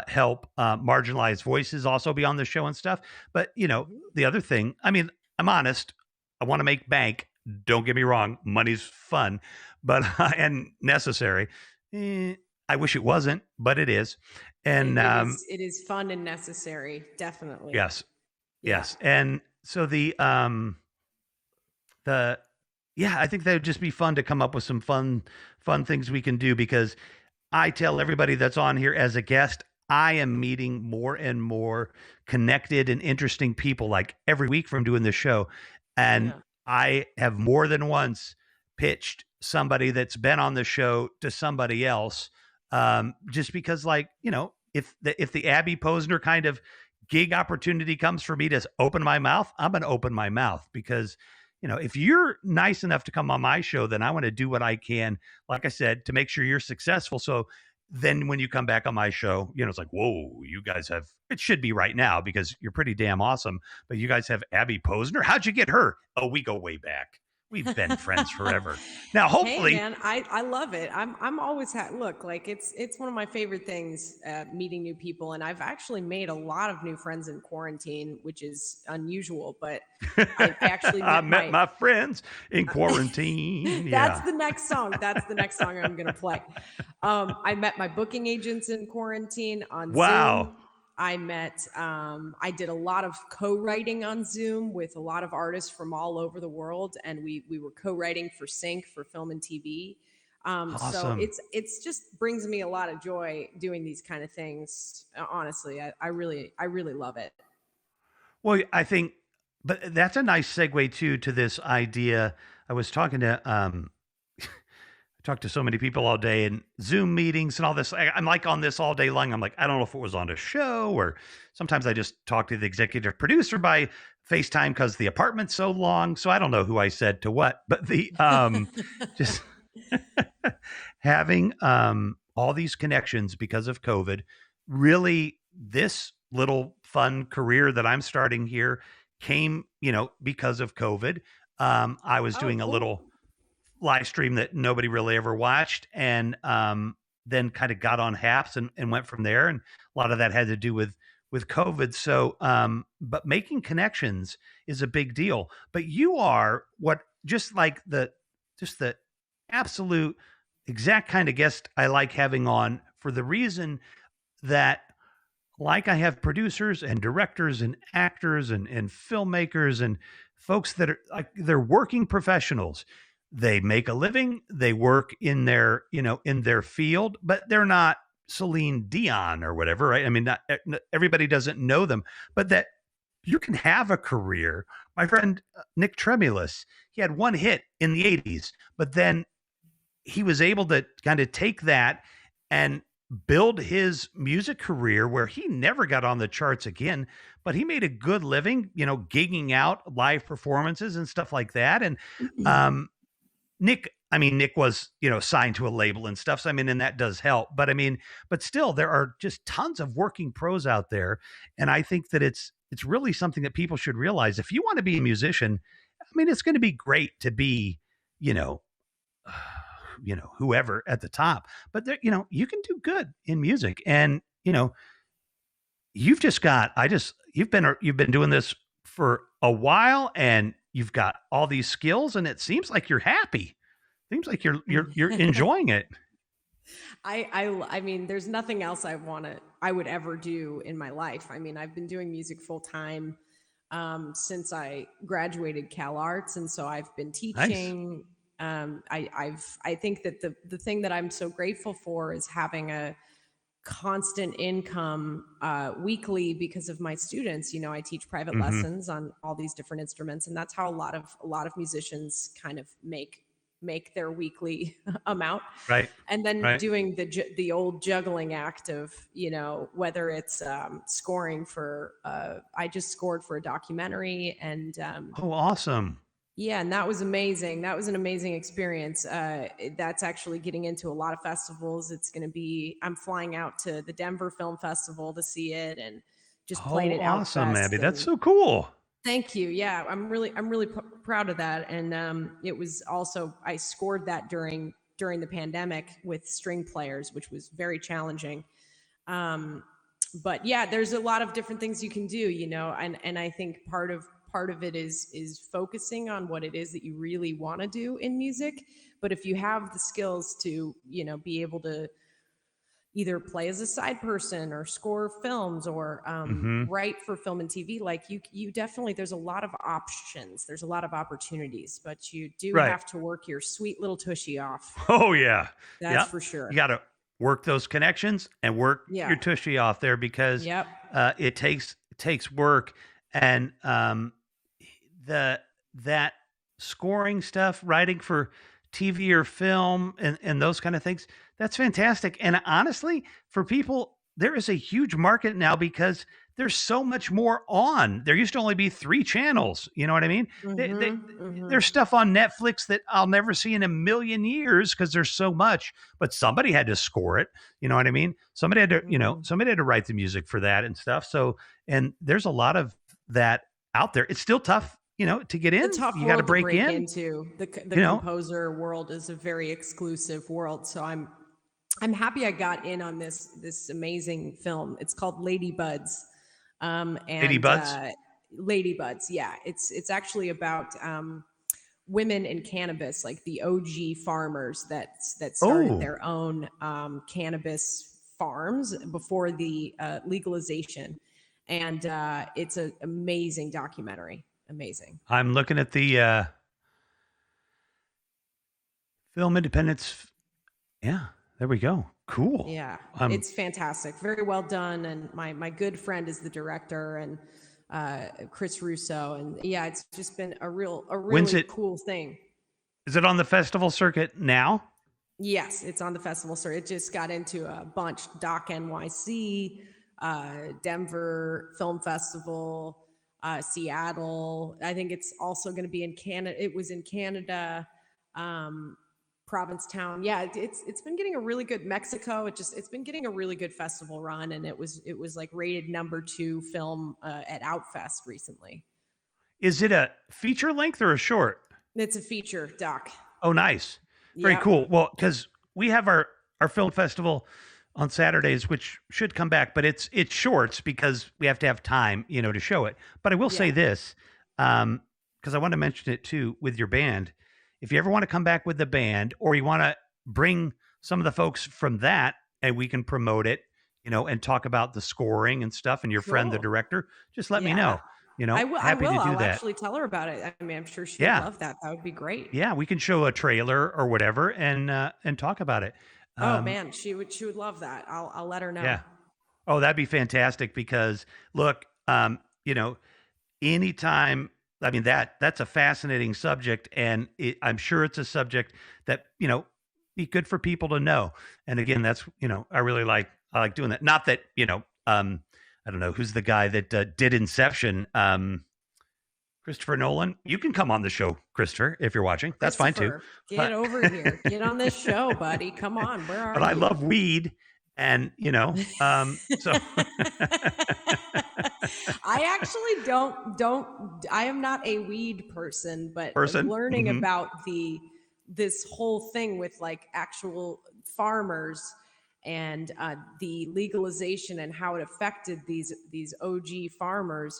help marginalized voices also be on the show and stuff. But, Mhm. the other thing, I mean, I'm honest, I want to make bank. Don't get me wrong, money's fun, but and necessary. Eh, I wish it wasn't, but it is. And It is fun and necessary, definitely. yes, Yeah. yes. And so the yeah, I think that would just be fun to come up with some fun things we can do because I tell everybody that's on here as a guest, I am meeting more and more connected and interesting people like every week from doing this show. And Yeah. I have more than once pitched somebody that's been on the show to somebody else. Just because, like, if the Abby Posner kind of gig opportunity comes for me to open my mouth, I'm going to open my mouth because if you're nice enough to come on my show, then I want to do what I can, like I said, to make sure you're successful. So then when you come back on my show, it's like, whoa, you guys have, it should be right now because you're pretty damn awesome. But you guys have Abby Posner. How'd you get her? Oh, we go way back. We've been friends forever. Now, Hey hopefully, man, I love it. I'm always look, like it's one of my favorite things, meeting new people, and I've actually made a lot of new friends in quarantine, which is unusual. But I actually I met met my my friends in quarantine. That's Yeah. the next song. That's the next song I'm gonna play. I met my booking agents in quarantine on Wow. Zoom. I did a lot of co-writing on Zoom with a lot of artists from all over the world, and we were co-writing for Sync for film and TV. So Awesome. it's just brings me a lot of joy doing these kind of things. Honestly, I really love it. Well, I think, but that's a nice segue too to this idea. I was talking to I talked to so many people all day and Zoom meetings and all this. I'm like on this all day long. I'm like, I don't know if it was on a show or sometimes I just talk to the executive producer by FaceTime because the apartment's so long. So I don't know who I said to what, but the just having all these connections because of COVID, really this little fun career that I'm starting here came, because of COVID. I was Oh, doing a little cool. live stream that nobody really ever watched and then kind of got on Haps and went from there. And a lot of that had to do with COVID. So but making connections is a big deal. But you are what just the absolute exact kind of guest I like having on for the reason that like I have producers and directors and actors and filmmakers and folks that are like they're working professionals. They make a living, they work in their field, but they're not Celine Dion or whatever, right? I mean, not everybody doesn't know them, but that you can have a career. My friend Nick Tremulous, he had one hit in the 80s, but then he was able to kind of take that and build his music career where he never got on the charts again, but he made a good living, gigging out live performances and stuff like that. And um, Nick, I mean, Nick was, signed to a label and stuff. So, I mean, and that does help. But I mean, but still, there are just tons of working pros out there. And I think that it's really something that people should realize. If you want to be a musician, I mean, it's going to be great to be, you know, whoever at the top, but there, you can do good in music. And, you've just got, you've been doing this for a while and you've got all these skills and it seems like you're happy. Seems like you're enjoying it. I mean, there's nothing else I would ever do in my life. I mean, I've been doing music full time since I graduated Cal Arts, and so I've been Nice. teaching. I think that the thing that I'm so grateful for is having a constant income weekly because of my students. I teach private Hmm. lessons on all these different instruments, and that's how a lot of musicians kind of make their weekly amount. Right. And then Right. doing the old juggling act of whether it's scoring for I just scored for a documentary, and Oh, awesome. yeah, and that was amazing. That was an amazing experience. That's actually getting into a lot of festivals. I'm flying out to the Denver Film Festival to see it, and just played Oh, at awesome, Outfest. Abby. That's And so cool. thank you. Yeah, I'm really proud of that. And it was also, I scored that during the pandemic with string players, which was very challenging. Um, but yeah, there's a lot of different things you can do, and I think part of it is focusing on what it is that you really want to do in music. But if you have the skills to, be able to either play as a side person or score films or Hmm. write for film and TV, like you definitely, there's a lot of options, there's a lot of opportunities, but you do Right. have to work your sweet little tushy off. Oh yeah. That's Yeah. for You sure. got to work those connections and work Yeah. your tushy off there because Yep. it takes work. And the that scoring stuff, writing for TV or film and those kind of things, that's fantastic. And honestly, for people, there is a huge market now because there's so much more on. There used to only be three channels. You know what I mean? Mm-hmm. Mm-hmm. There's stuff on Netflix that I'll never see in a million years because there's so much. But somebody had to score it. You know what I mean? Somebody had to, Mm-hmm. somebody had to write the music for that and stuff. So, and there's a lot of that out there. It's still tough, to get It's a in. tough You got to world to break break in. into. The You know, composer world is a very exclusive world. So I'm happy I got in on this amazing film. It's called Ladybuds, Lady and Buds. Ladybuds. Yeah, it's actually about women in cannabis, like the OG farmers that started Oh, their own cannabis farms before the legalization, and it's an amazing documentary. Amazing. I'm looking at the film Independence. Yeah, there we go. Cool. Yeah, Um, it's fantastic. Very well done. And my good friend is the director, and Chris Russo. And yeah, it's just been a when's really it? cool thing. Is it on the festival circuit now? Yes, it's on the festival. So it just got into a bunch. Doc NYC, Denver Film Festival, Seattle. I think it's also going to be in Canada. It was in Canada. Um, Provincetown. Yeah, it's been getting a really good Mexico. It's been getting a really good festival run, and it was like rated number 2 film at Outfest recently. Is it a feature length or a short? It's a feature doc. Oh, nice. Very Yep. cool. Well, because we have our film festival on Saturdays, which should come back, but it's shorts because we have to have time, to show it. But I will say Yeah. this, because I want to mention it too with your band. If you ever want to come back with the band, or you want to bring some of the folks from that, and we can promote it, and talk about the scoring and stuff, and your friend, the Cool. director, just let me Yeah. know. I will. I Happy will. to do I'll that. actually tell her about it. I mean, I'm sure she would Yeah, love that. That would be great. yeah, we can show a trailer or whatever and talk about it. Oh Um, man, she would love that. I'll let her know. yeah. Oh, that'd be fantastic because look, anytime, I mean that's a fascinating subject, and I'm sure it's a subject that be good for people to know. And again, that's I like doing that. Not that I don't know who's the guy that did Inception. Christopher Nolan. You can come on the show, Christopher, if you're watching. That's fine too. Christopher, get But over here. Get on this show, buddy. Come on. Where are but I you? love weed, and so I actually don't I am not a weed person, but person. learning about this whole thing with like actual farmers and the legalization and how it affected these OG farmers,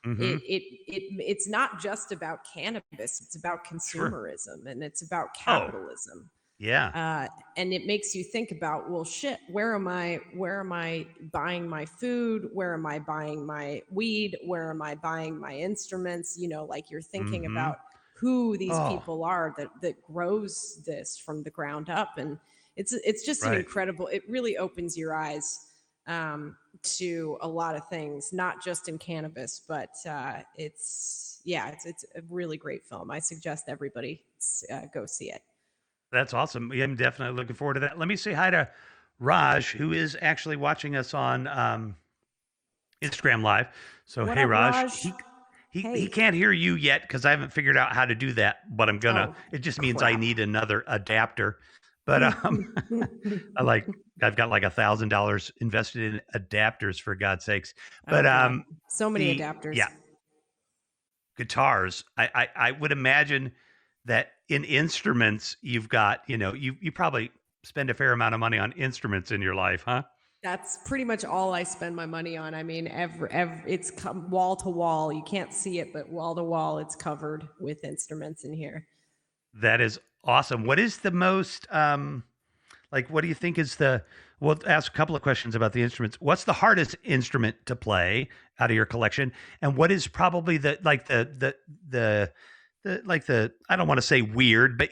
Mhm. it's not just about cannabis, it's about Sure. consumerism and it's about Oh, capitalism. yeah. And it makes you think about, well, shit, where am I buying my food? Where am I buying my weed? Where am I buying my instruments? Like you're thinking Mhm. about who these Oh, people are that grows this from the ground up. And it's just an right. incredible, it really opens your eyes to a lot of things, not just in cannabis, but it's a really great film. I suggest everybody go see it. That's awesome. Yeah, I'm definitely looking forward to that. Let me say hi to Raj, who is actually watching us on Instagram Live. So What hey, up, Raj. Raj? He Hey. can't hear you yet because I haven't figured out how to do that, but I'm gonna. Oh, It just means I crap. need another adapter. But I've got like $1,000 invested in adapters for God's sakes. Oh But God. So many the adapters. yeah, guitars. I would imagine that in instruments you've got, you probably spend a fair amount of money on instruments in your life, huh? That's pretty much all I spend my money on. I mean, it's wall to wall. You can't see it, but wall to wall, it's covered with instruments in here. That is awesome. What is the most like what do you think is we'll ask a couple of questions about the instruments. What's the hardest instrument to play out of your collection? And what is probably the I don't want to say weird, but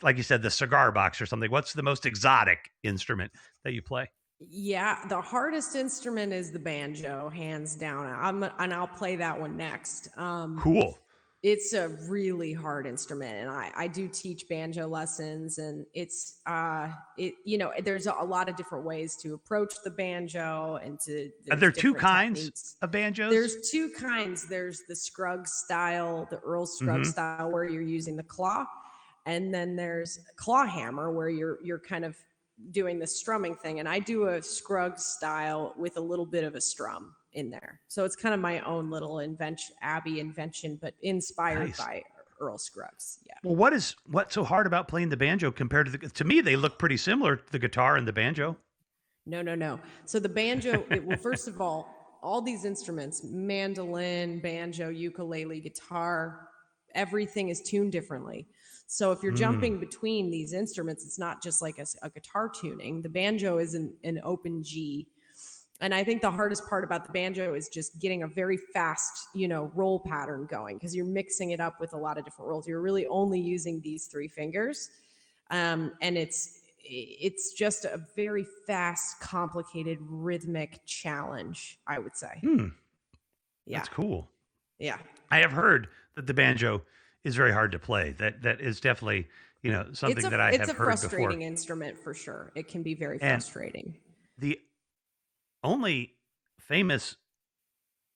like you said, the cigar box or something. What's the most exotic instrument that you play? Yeah, the hardest instrument is the banjo, hands down. And I'll play that one next. Cool. It's a really hard instrument, and I do teach banjo lessons, and it's there's a lot of different ways to approach the banjo, and Are there's there two different kinds techniques. of banjos? There's two kinds. There's the Scruggs style, the Earl Scruggs Mm-hmm. style, where you're using the claw, and then there's claw hammer, where you're kind of doing the strumming thing. And I do a Scruggs style with a little bit of a strum in there. So it's kind of my own little Abbey invention, but inspired Nice. by Earl Scruggs. Yeah. Well, what's so hard about playing the banjo compared to me? They look pretty similar, the guitar and the banjo. No. So the banjo, well, first of all these instruments, mandolin, banjo, ukulele, guitar, everything is tuned differently. So if you're jumping between these instruments, it's not just like a guitar tuning. The banjo is an open G. And I think the hardest part about the banjo is just getting a very fast, roll pattern going, because you're mixing it up with a lot of different rolls. You're really only using these three fingers. And it's just a very fast, complicated, rhythmic challenge, I would say. Yeah. That's cool. Yeah. I have heard that the banjo is very hard to play. That is definitely, something that I have It's a heard frustrating before. instrument for sure. It can be very And frustrating. the only famous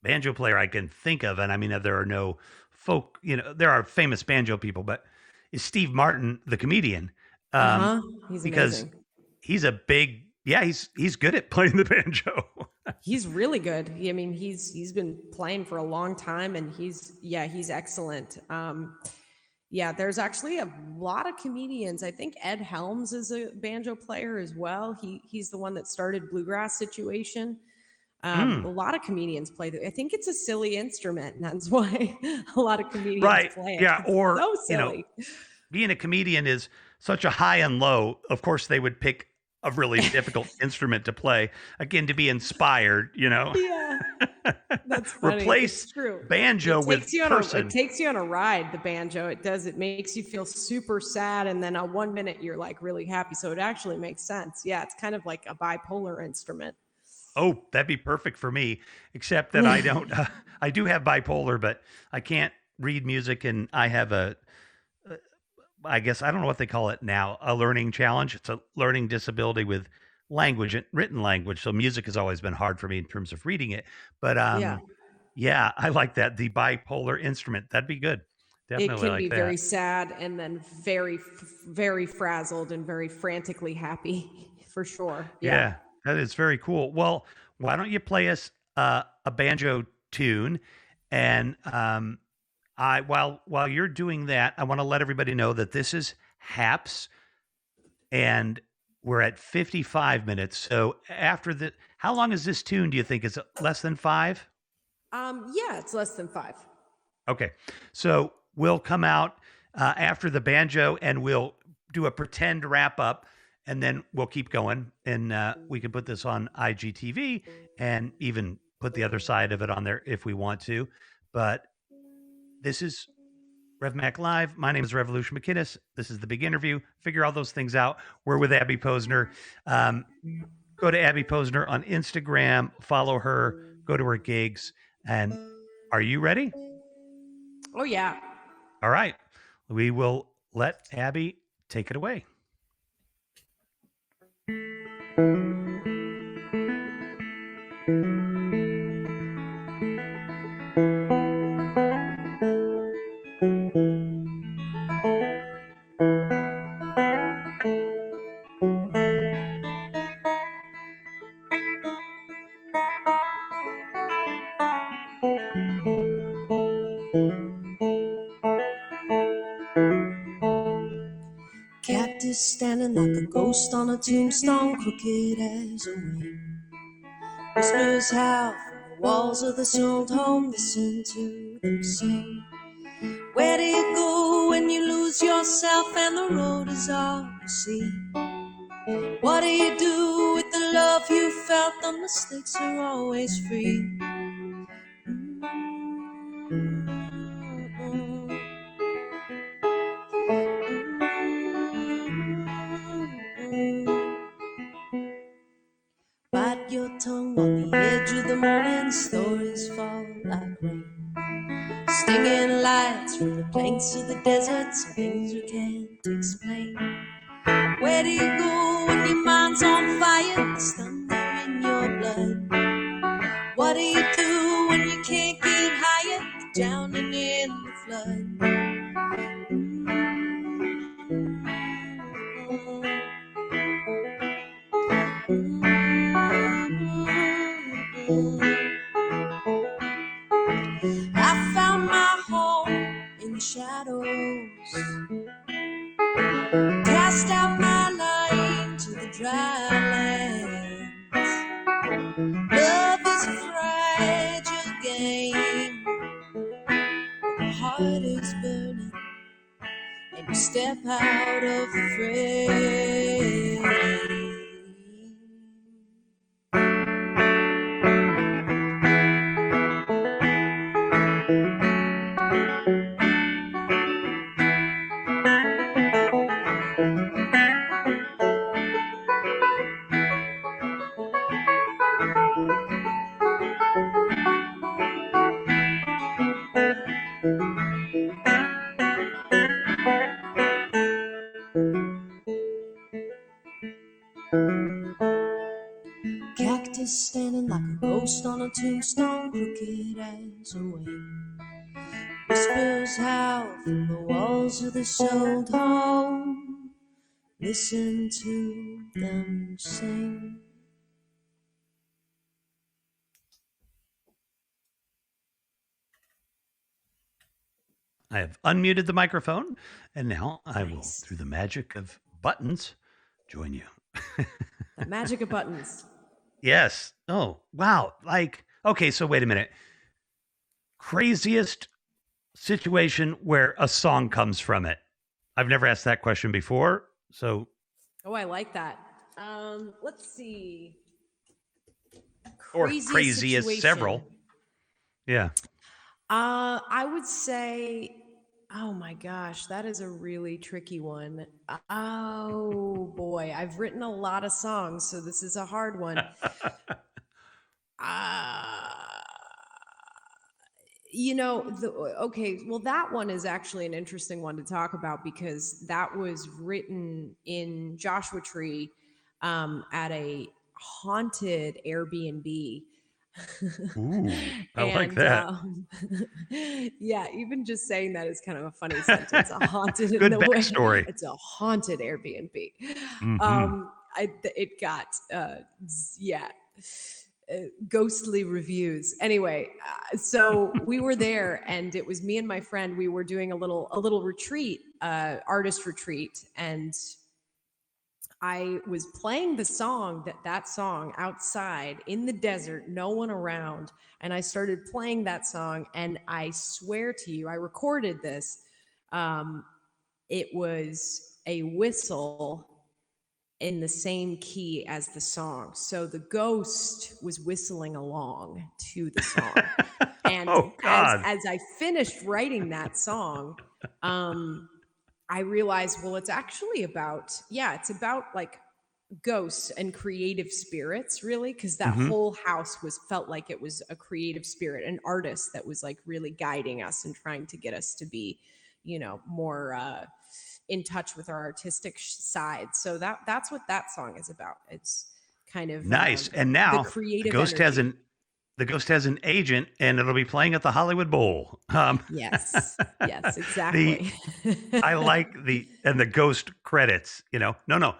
banjo player I can think of, and I mean, there are no folk, there are famous banjo people, but is Steve Martin, the comedian. He's Because amazing. he's he's good at playing the banjo. He's really good. I mean, he's been playing for a long time, and he's excellent. There's actually a lot of comedians. I think Ed Helms is a banjo player as well. He's the one that started Bluegrass Situation. A lot of comedians play I think it's a silly instrument, and that's why a lot of comedians Right. play it. Yeah. It's Or, so silly. being a comedian is such a high and low. Of course, they would pick a really difficult instrument to play, again, to be inspired, Yeah, that's funny. Replace It's true. banjo with person. It takes you on a ride. The banjo, it makes you feel super sad, and then 1 minute you're like really happy. So it actually makes sense. Yeah, it's kind of like a bipolar instrument. Oh, that'd be perfect for me, except that I don't, I do have bipolar, but I can't read music, and I have I guess, I don't know what they call it now, a learning challenge. It's a learning disability with language, written language. So music has always been hard for me in terms of reading it. But Yeah. Yeah, I like that. The bipolar instrument. That'd be good. It Definitely can be like very that. sad and then very frazzled and very frantically happy for sure. Yeah. Yeah, that is very cool. Well, why don't you play us a banjo tune? And I while you're doing that, I want to let everybody know that this is Haps, and we're at 55 minutes. So after the, how long is this tune? Do you think is it less than 5? Yeah, it's less than 5. Okay, so we'll come out after the banjo, and we'll do a pretend wrap up, and then we'll keep going, and we can put this on IGTV and even put the other side of it on there if we want to. But this is Rev Mac Live. My name is Revolution McKinnis. This is the big interview. Figure all those things out. We're with Abby Posner. Um, Go to Abby Posner on Instagram, follow her, go to her gigs. And are you ready? Oh yeah. All right. We will let Abby take it away. Cactus standing like a ghost on a tombstone, crooked as a wing. Whispers howl from the walls of this old home, listen to them sing. Where do you go when you lose yourself and the road is all you see? What do you do with the love you felt? The mistakes are always free. Bite your tongue on the edge of the morning, stories fall like rain. Stinging lights from the planks of the deserts, things we can't explain. Where do you go when your mind's on fire? There's thunder in your blood. What do you do when you can't get higher? Drowning in the flood. I found my home in the shadows. Cast out my line to the dry lands. Love is a fragile game. The heart is burning, and you step out of the frame. Cactus standing like a ghost on a tombstone, crooked as a wing. Whispers howl from the walls of this old home. Listen to them sing. I have unmuted the microphone, and now I will, Nice. through the magic of buttons, join you. The magic of buttons. Yes. Oh, wow. Like, okay, so wait a minute. Craziest situation where a song comes from it. I've never asked that question before. So, Oh, I like that. Let's see. or Craziest craziest situation. several. Yeah. I would say, oh my gosh, that is a really tricky one. Oh boy, I've written a lot of songs, so this is a hard one. Okay, well, that one is actually an interesting one to talk about because that was written in Joshua Tree at a haunted Airbnb. Ooh, I like And that. yeah, even just saying that is kind of a funny sentence. A haunted in Good the way backstory. it's a haunted Airbnb. Hmm. It got yeah, ghostly reviews. Anyway, so we were there, and it was me and my friend. We were doing a little retreat, artist retreat, and I was playing the song, that song outside in the desert, no one around, and I started playing that song, and I swear to you, I recorded this. Um, it was a whistle in the same key as the song, so the ghost was whistling along to the song. And Oh God. as I finished writing that song, I realized, well, it's actually about, yeah, it's about like ghosts and creative spirits, really, because that Hmm. whole house felt like it was a creative spirit, an artist that was like really guiding us and trying to get us to be, more in touch with our artistic side. So that's what that song is about. It's kind of Nice. And the now the creative ghost has energy. an the ghost has an agent, and it'll be playing at the Hollywood Bowl. Yes, yes, the exactly. I like the ghost credits. No,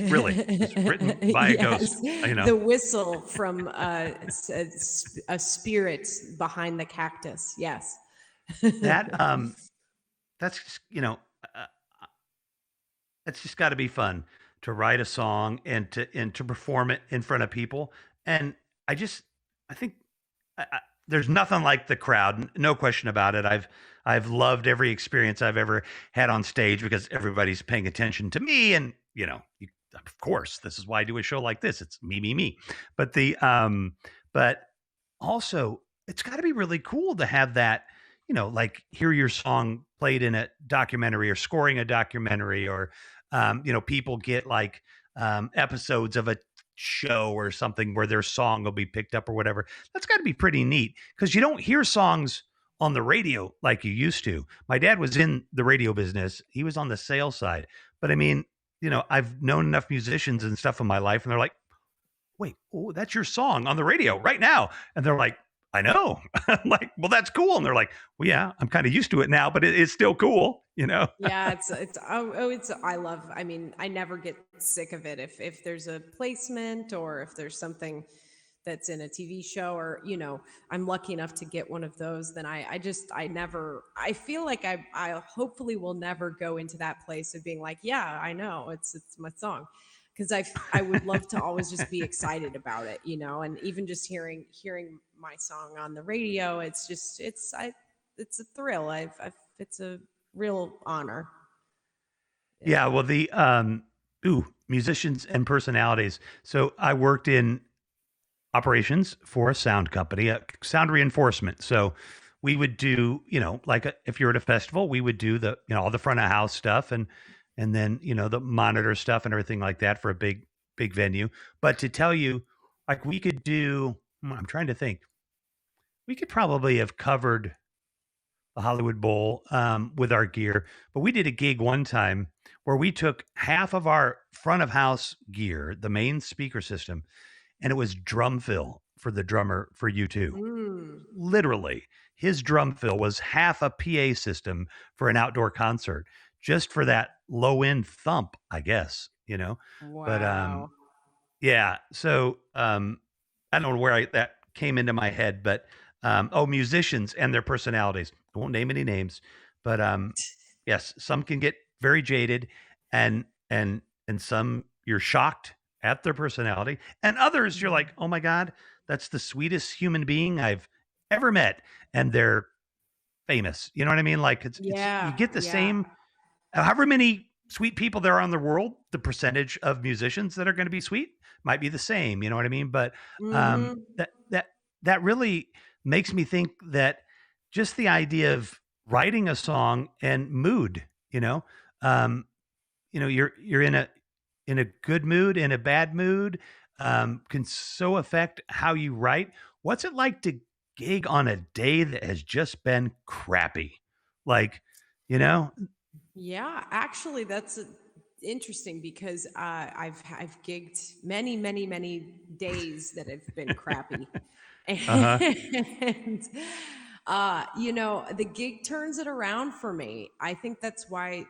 really, it's written by a ghost. Yes, the whistle from a spirit behind the cactus. Yes. That that's just, uh, it's just got to be fun to write a song and to perform it in front of people. And I just I think there's nothing like the crowd, no question about it. I've loved every experience I've ever had on stage because everybody's paying attention to me, and of course, this is why I do a show like this. It's me, me, me. But but also, it's got to be really cool to have that, like hear your song played in a documentary or scoring a documentary, or people get like episodes of a show or something where their song will be picked up or whatever. That's got to be pretty neat because you don't hear songs on the radio like you used to. My dad was in the radio business. He was on the sales side. But I mean, I've known enough musicians and stuff in my life, and they're like, wait, oh, that's your song on the radio right now. And they're like, I know. I'm like, well, that's cool. And they're like, well, yeah, I'm kind of used to it now, but it's still cool. Yeah, I mean, I never get sick of it. If there's a placement or if there's something that's in a TV show, or I'm lucky enough to get one of those, then I feel like I hopefully will never go into that place of being like, yeah, I know, it's my song, because I would love to always just be excited about it, and even just hearing my song on the radio, it's a thrill. It's a real honor. Yeah. Yeah. Well, the, musicians and personalities. So I worked in operations for a sound company, sound reinforcement. So we would do, like if you're at a festival, we would do the, all the front of house stuff and then, the monitor stuff and everything like that for a big venue. But to tell you, like we could do, I'm trying to think, we could probably have covered the Hollywood Bowl with our gear, but we did a gig one time where we took half of our front of house gear, the main speaker system, and it was drum fill for the drummer for U2. Mm. Literally, his drum fill was half a PA system for an outdoor concert, just for that low end thump, I guess. But Wow. yeah, so I don't know where that came into my head, but musicians and their personalities. I won't name any names, but yes, some can get very jaded, and and some you're shocked at their personality, and others you're like, oh my god, that's the sweetest human being I've ever met, and they're famous. You know what I mean? Like it's you Yeah, get the yeah. same, however many sweet people there are in the world, the percentage of musicians that are going to be sweet might be the same. You know what I mean? But Hmm. that really makes me think that just the idea of writing a song and mood, um, you're in a good mood, in a bad mood, can so affect how you write. What's it like to gig on a day that has just been crappy? Like, you know, Yeah, actually, that's interesting because I've gigged many days that have been crappy, Uh-huh. And the gig turns it around for me. I think that's why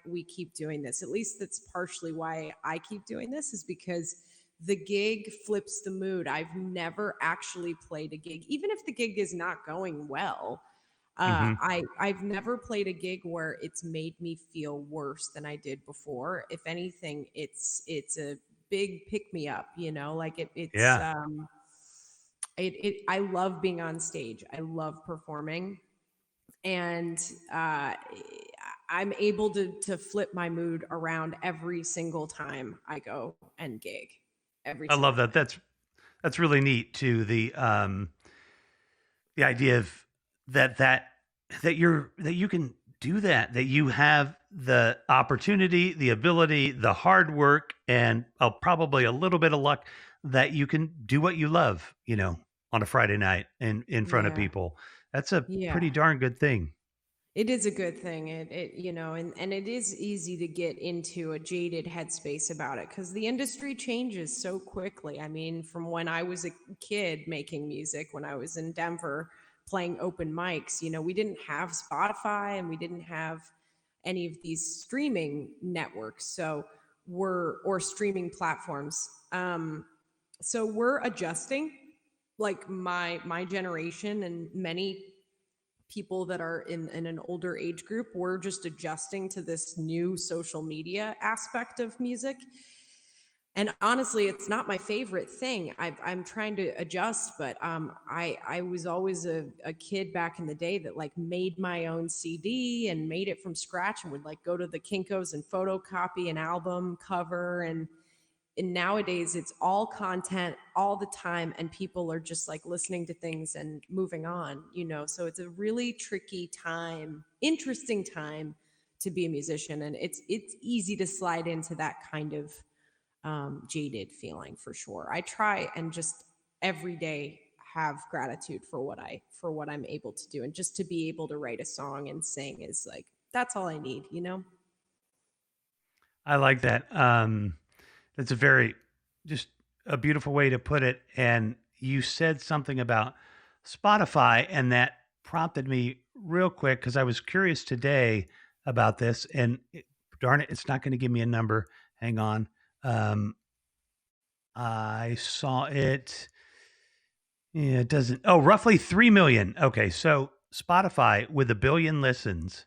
we keep doing this. At least that's partially why I keep doing this, is because the gig flips the mood. I've never actually played a gig, even if the gig is not going well. Hmm. I've never played a gig where it's made me feel worse than I did before. If anything, it's a big pick me up, like Yeah. I love being on stage. I love performing, and I'm able to flip my mood around every single time I go and gig. Every I love single that. time. That's really neat too. The idea of that that you can do that you have the opportunity, the ability, the hard work, and probably a little bit of luck that you can do what you love, on a Friday night in front of Yeah. people. That's a Yeah. pretty darn good thing. It is a good thing. And it is easy to get into a jaded headspace about it because the industry changes so quickly. I mean, from when I was a kid making music, when I was in Denver playing open mics, we didn't have Spotify and we didn't have any of these streaming networks. Or streaming platforms. So we're adjusting, like my generation and many people that are in an older age group, we're just adjusting to this new social media aspect of music. And honestly, it's not my favorite thing. I'm trying to adjust, but I was always a kid back in the day that like made my own CD and made it from scratch and would like go to the Kinkos and photocopy an album cover. And nowadays it's all content all the time, and people are just like listening to things and moving on, so it's a really tricky time, interesting time to be a musician, and it's easy to slide into that kind of jaded feeling, for sure. I try and just every day have gratitude for what I'm able to do, and just to be able to write a song and sing is like, that's all I need. I like that. That's a very just a beautiful way to put it. And you said something about Spotify, and that prompted me real quick because I was curious today about this. And darn it, it's not going to give me a number. Hang on. Um, I saw it. Yeah, it doesn't. Oh, roughly 3 million. Okay. So Spotify with a billion listens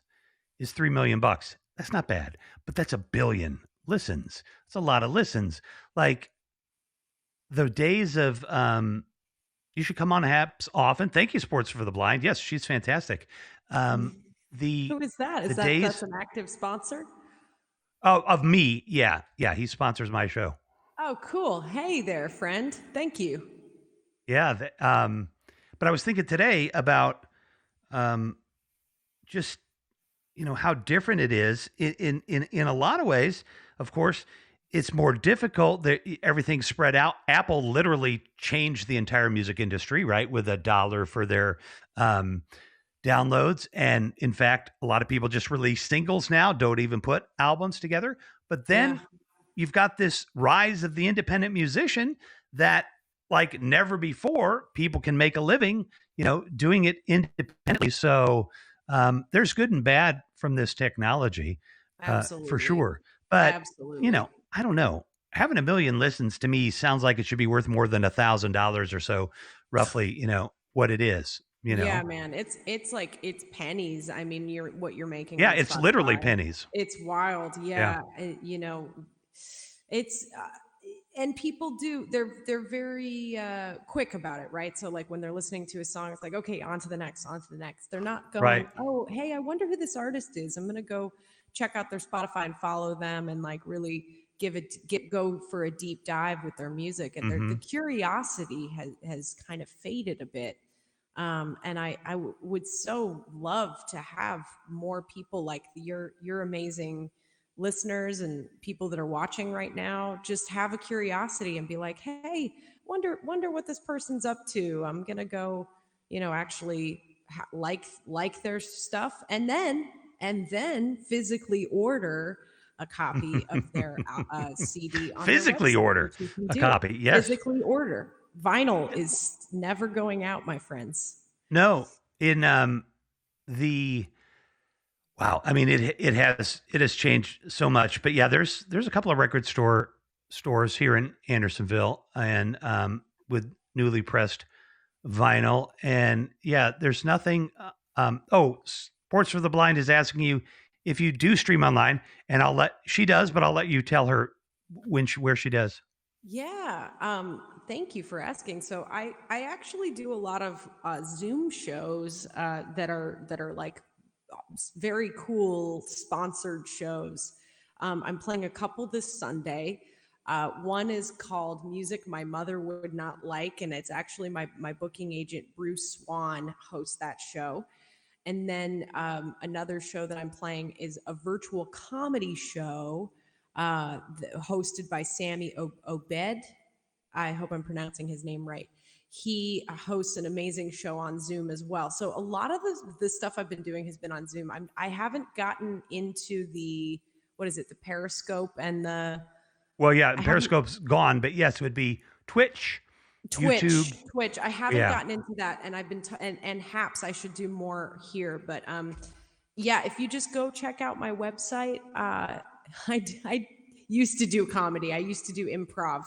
is 3 million bucks. That's not bad, but that's a billion listens. That's a lot of listens. Like the days of you should come on apps often. Thank you, Sports for the Blind. Yes, she's fantastic. The Who is that? the That's days an active sponsor? of me, yeah, he sponsors my show. Oh, cool. Hey there, friend. Thank you. Yeah, but I was thinking today about um, just how different it is in a lot of ways. Of course, it's more difficult that everything's spread out. Apple literally changed the entire music industry, right, with $1 for their um, downloads. And in fact, a lot of people just release singles now, don't even put albums together. But Yeah, then you've got this rise of the independent musician that, like never before, people can make a living, doing it independently. So there's good and bad from this technology, for absolutely. sure. But Absolutely. I don't know. Having a million listens to me sounds like it should be worth more than $1,000 or so, roughly. What it is. Yeah, man. It's like it's pennies. I mean, what you're making Yeah, on it's literally Spotify. pennies. It's wild. Yeah. Yeah. It's and people do, they're very quick about it, right? So like when they're listening to a song, it's like, okay, on to the next. They're not going, Right. oh, hey, I wonder who this artist is. I'm gonna go check out their Spotify and follow them and like really go for a deep dive with their music. And the Hmm. curiosity has kind of faded a bit. And would so love to have more people like your amazing listeners and people that are watching right now just have a curiosity and be like, hey, wonder what this person's up to. I'm gonna go, actually like their stuff, and then physically order a copy of their CD on their Physically website, order which you can a do. copy. Yes. Physically order. Vinyl is never going out, my friends. No, in the wow, I mean it has changed so much. But yeah, there's a couple of stores here in Andersonville, and with newly pressed vinyl, and yeah, there's nothing. Oh, Sports for the Blind is asking you if you do stream online, and she does, but I'll let you tell her where she does. Yeah, thank you for asking. So I actually do a lot of Zoom shows that are like very cool sponsored shows. I'm playing a couple this Sunday. One is called Music My Mother Would Not Like, and it's actually my booking agent Bruce Swan hosts that show. And then another show that I'm playing is a virtual comedy show hosted by Sammy Obed. I hope I'm pronouncing his name right. He hosts an amazing show on Zoom as well. So a lot of the stuff I've been doing has been on Zoom. I haven't gotten into the, what is it, the Periscope and the Well, yeah, I haven't Periscope's gone, but yes, it would be Twitch, YouTube. Twitch. I haven't Yeah. gotten into that, and I've been and Haps. I should do more here, but yeah. If you just go check out my website, I used to do comedy. I used to do improv.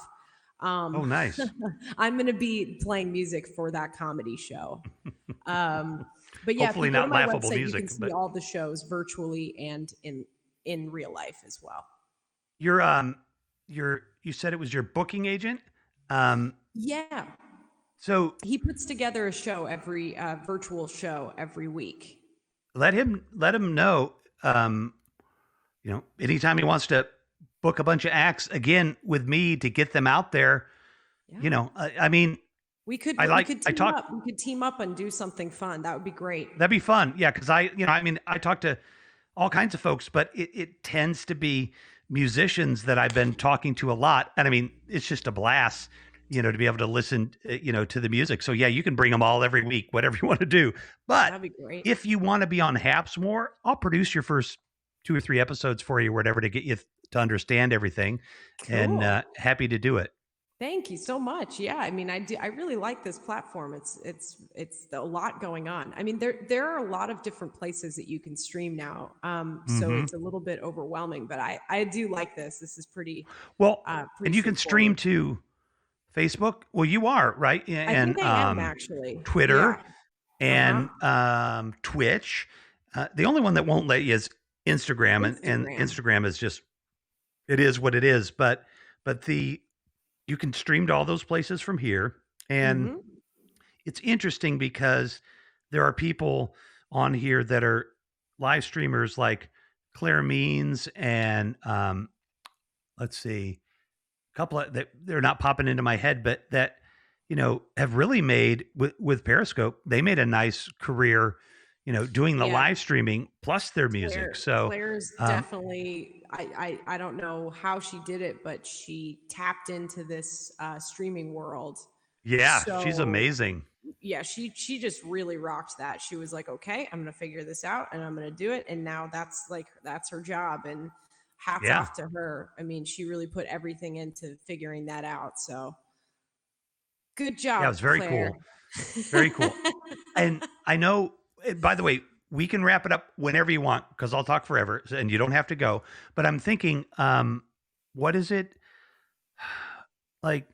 Oh, nice. I'm going to be playing music for that comedy show. But yeah, Hopefully if you go not to my laughable website, music, you can see but all the shows virtually and in real life as well. you said it was your booking agent. Yeah, So he puts together a show every virtual show every week. let him know. Anytime he wants to book a bunch of acts again with me to get them out there. Yeah. I mean, We could I team talk. up. We could team up and do something fun. That would be great. That'd be fun. Yeah, because I talk to all kinds of folks, but it tends to be musicians that I've been talking to a lot, and I mean, it's just a blast, to be able to listen, to the music. So yeah, you can bring them all every week, whatever you want to do. But That'd be great. if you want to be on Haps more, I'll produce your first 2 or 3 episodes for you, whatever, to get you to understand everything, and Cool. happy to do it. Thank you so much. Yeah, I mean, I really like this platform. It's a lot going on. I mean, there are a lot of different places that you can stream now. So Mhm. it's a little bit overwhelming, but I do like this. This is pretty Well, pretty and you can stream straightforward. to Facebook. Well, you are, right? I And think I am actually. Twitter Yeah. and Twitch. The only one that won't let you is Instagram, and Instagram. Instagram is just, it is what it is. But you can stream to all those places from here, and Mhm. it's interesting because there are people on here that are live streamers like Claire Means and let's see, a couple of that, they're not popping into my head, but that have really made with Periscope. They made a nice career, doing the Yeah. live streaming plus their music. So Claire's definitely. I don't know how she did it, but she tapped into this streaming world. yeah, she's So amazing. yeah, she just really rocked that. She was like, okay, I'm gonna figure this out and I'm gonna do it. And now that's her job. And hats Yeah, off to her. I mean, she really put everything into figuring that out. So good yeah, it job, was very Claire. cool, very cool. And I know, by the way, we can wrap it up whenever you want because I'll talk forever and you don't have to go. But I'm thinking, what is it like?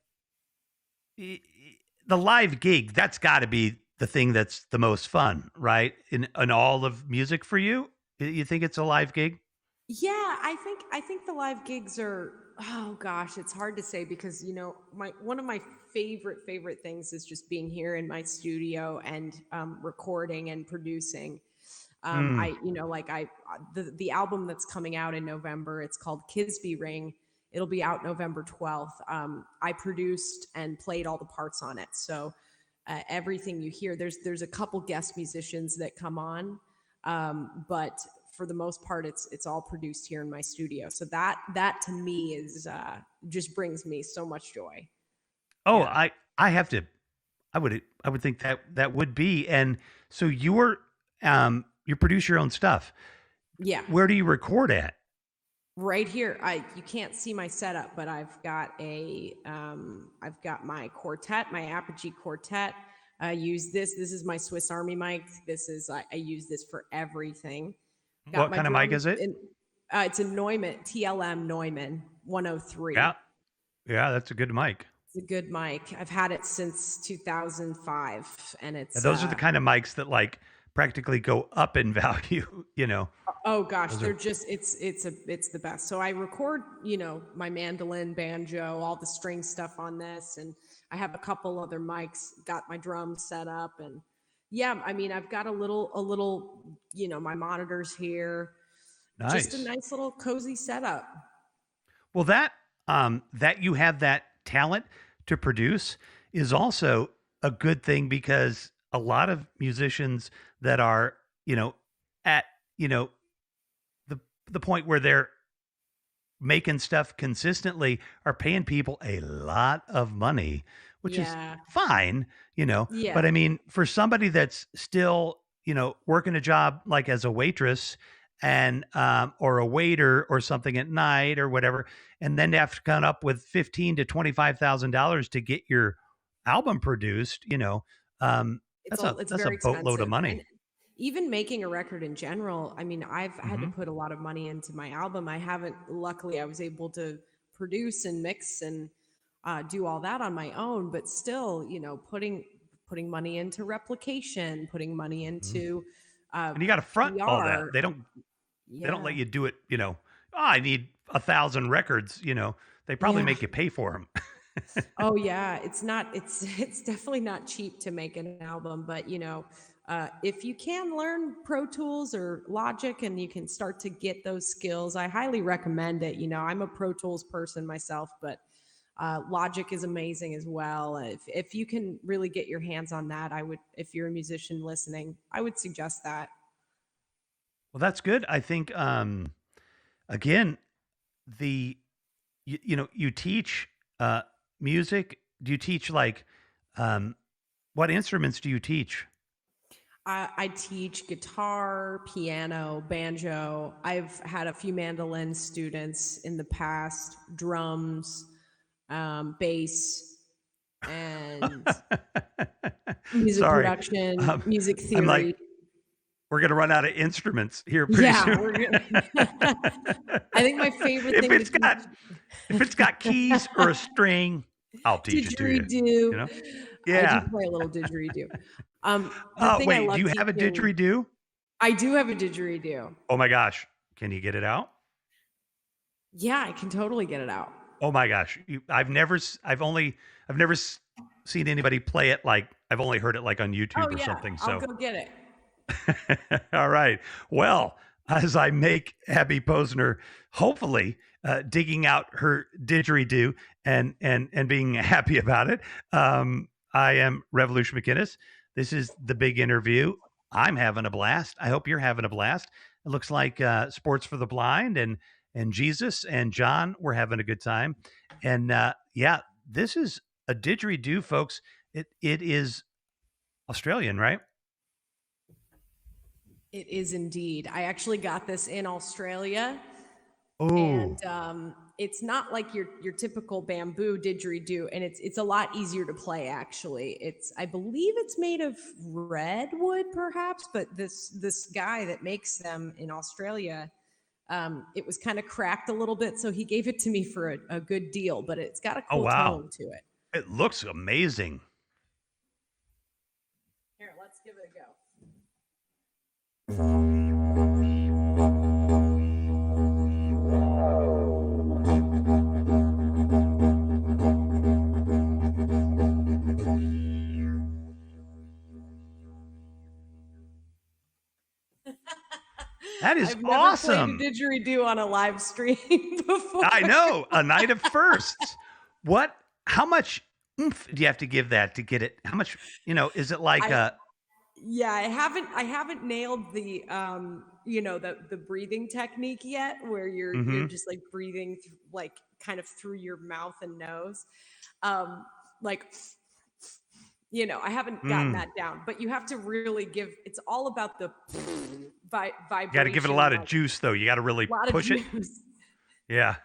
The live gig, that's got to be the thing that's the most fun, right? In all of music for you, you think it's a live gig? Yeah, I think the live gigs are, oh gosh, it's hard to say because my one of my favorite things is just being here in my studio and recording and producing. Mm, The album that's coming out in November, it's called Kisby Ring. It'll be out November 12th. I produced and played all the parts on it. So everything you hear, there's a couple guest musicians that come on, but for the most part, it's all produced here in my studio. So that to me is just brings me so much joy. oh, Yeah, I have to. I would think that would be. And so you produce your own stuff. yeah. Where do you record at? Right here, you can't see my setup, but I've got my quartet, my Apogee quartet. I use this. This is my Swiss Army mic. This is I use this for everything. Got What my kind of mic drums is it? in. It's a Neumann TLM Neumann 103. Yeah. Yeah, that's a good mic. It's a good mic. I've had it since 2005, and And it's those are the kind of mics that like practically go up in value, you know. oh gosh, Those they're are just it's the best. So I record, my mandolin, banjo, all the string stuff on this, and I have a couple other mics, got my drums set up, and yeah, I mean, I've got a little, my monitors here, just a nice. nice little cozy setup. Well, that you have that talent to produce is also a good thing because a lot of musicians that are, at, the the point where they're making stuff consistently are paying people a lot of money, which is Yeah. fine, Yeah. but I mean, for somebody that's still, working a job like as a waitress and or a waiter or something at night or whatever, and then to have to come up with $15,000 to $25,000 to get your album produced, It's that's a very boatload of expensive. money. And even making a record in general, I mean, I've had to Hmm. put a lot of money into my album. I haven't, luckily, I was able to produce and mix and do all that on my own, but still, putting money into replication, putting money Hmm. into uh, And you got to front all that. PR. They don't let Yeah. you do it, I need 1,000 records, they probably Yeah. make you pay for them. Oh yeah, it's definitely not cheap to make an album, but if you can learn Pro Tools or Logic and you can start to get those skills, I highly recommend it. I'm a Pro Tools person myself, but Logic is amazing as well. If you can really get your hands on that, I would. If you're a musician listening, I would suggest that. Well, that's good. I think, again, the, you teach music. Do you teach like, um, what instruments do you teach? I teach guitar, piano, banjo. I've had a few mandolin students in the past, drums, bass, and music Sorry. production, music I'm like, theory. we're going to run out of instruments here pretty Yeah, soon. we're gonna. I think my favorite if thing it's to got teach if it's got keys or a string, I'll teach it to you. You didgeridoo. know? I do Yeah. play a little didgeridoo. The thing I Wait, do love you have a teaching, didgeridoo? I do have a didgeridoo. Oh my gosh. Can you get it out? Yeah, I can totally get it out. Oh my gosh. I've never seen anybody play it. Like I've only heard it like on Oh YouTube or yeah, something. I'll So, go get it. all right. Well, as I make Abby Posner, hopefully digging out her didgeridoo and being happy about it. I am Revolution McInnes. This is the big interview. I'm having a blast. I hope you're having a blast. It looks like Sports for the Blind and Jesus and John were having a good time. And yeah, this is a didgeridoo, folks. It is Australian, right? It is indeed. I actually got this in Australia, Oh, and it's not like your typical bamboo didgeridoo, and it's a lot easier to play. Actually, I believe it's made of redwood, perhaps, but this guy that makes them in Australia, it was kind of cracked a little bit, so he gave it to me for a good deal. But it's got a oh cool wow. tone to it. It looks amazing. Here, let's give it a go. That is I've never played a awesome. didgeridoo on a live stream before. I know, a night of firsts. How much oomph do you have to give that to get it? How much, is it like I Yeah, I haven't nailed the the breathing technique yet, where you're mhm. just like breathing like kind of through your mouth and nose. Like I haven't gotten Mm. that down, but you have to really it's all about the You got to give it a vibration, lot of like juice though. You got to really a lot of push it. juice. Yeah.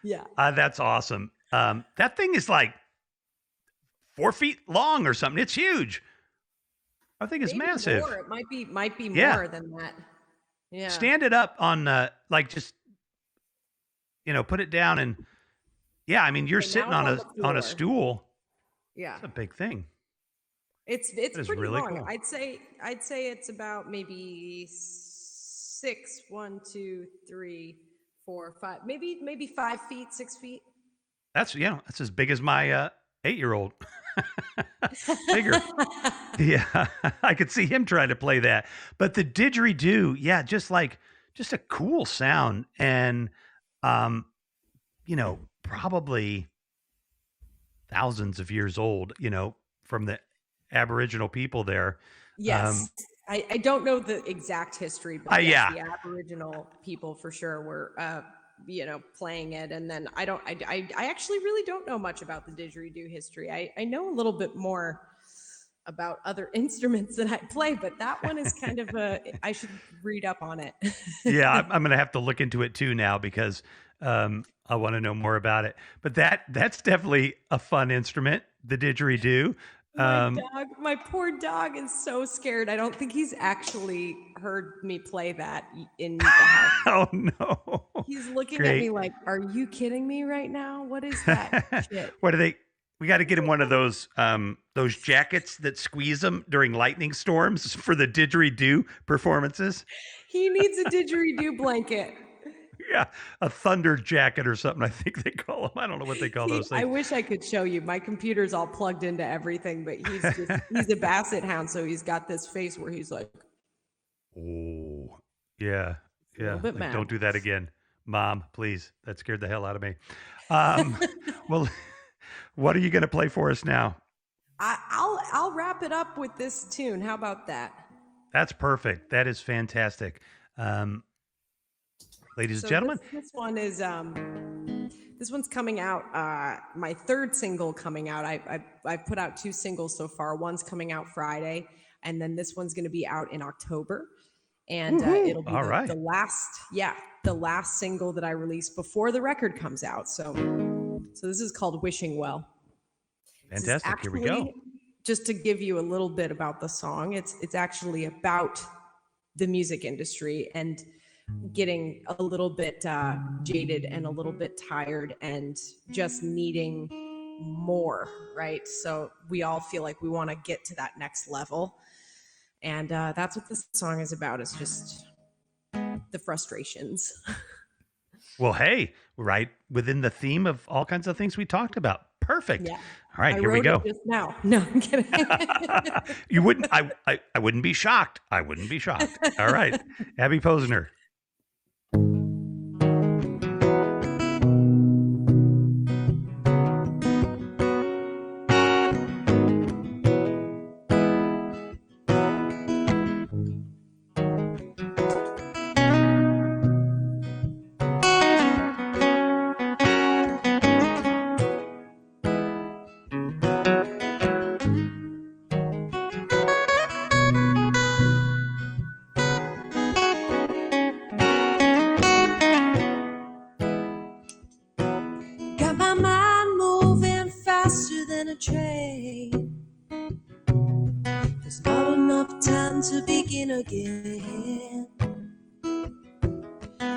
Yeah. That's awesome. That thing is like 4 feet long or something. It's huge. I think it's Maybe massive. more. It might be Yeah. more than that. Yeah. Stand it up on like just put it down and yeah. I mean, you're Okay, now sitting it's on on a the on a floor. stool. Yeah. It's a big thing. It's That is pretty really long. cool. I'd say it's about maybe 6, 1, 2, 3, 4, 5, maybe 5 feet, 6 feet. That's that's as big as my 8-year-old. Bigger. Yeah, I could see him trying to play that. But the didgeridoo, yeah, just a cool sound and um, probably thousands of years old, from the Aboriginal people there. Yes. I don't know the exact history, but yes, Yeah. the Aboriginal people for sure were playing it. And then I actually really don't know much about the didgeridoo history. I know a little bit more about other instruments that I play, but that one is kind of I should read up on it. Yeah, I'm going to have to look into it too now because I want to know more about it. But that's definitely a fun instrument, the didgeridoo. My poor dog is so scared. I don't think he's actually heard me play that in the house. Oh no. He's looking at Great. me like, "Are you kidding me right now? What is that shit?" What are they? We got to get him one of those jackets that squeeze them during lightning storms for the didgeridoo performances. He needs a didgeridoo blanket. Yeah, a thunder jacket or something. I think they call them. I don't know what they call those things. I wish I could show you. My computer's all plugged into everything, but he's a basset hound, so he's got this face where he's like, oh, yeah, a little bit like, mad. don't do that again, Mom. Please, that scared the hell out of me. Well, what are you going to play for us now? I'll wrap it up with this tune. How about that? That's perfect. That is fantastic. Ladies and gentlemen, this one is this one's coming out. My third single coming out. I put out 2 singles so far. One's coming out Friday, and then this one's going to be out in October. And it'll be the last single that I release before the record comes out. So this is called "Wishing Well." fantastic. Here we go. Just to give you a little bit about the song, it's actually about the music industry and getting a little bit jaded and a little bit tired and just needing more, right? So we all feel like we want to get to that next level. And that's what this song is about. It's just the frustrations. Well, hey, right within the theme of all kinds of things we talked about. Perfect. Yeah. All right, here we wrote go. it just now. No, I'm kidding. You wouldn't. I wouldn't be shocked. I wouldn't be shocked. All right, Abby Posner. Got my mind moving faster than a train. There's not enough time to begin again.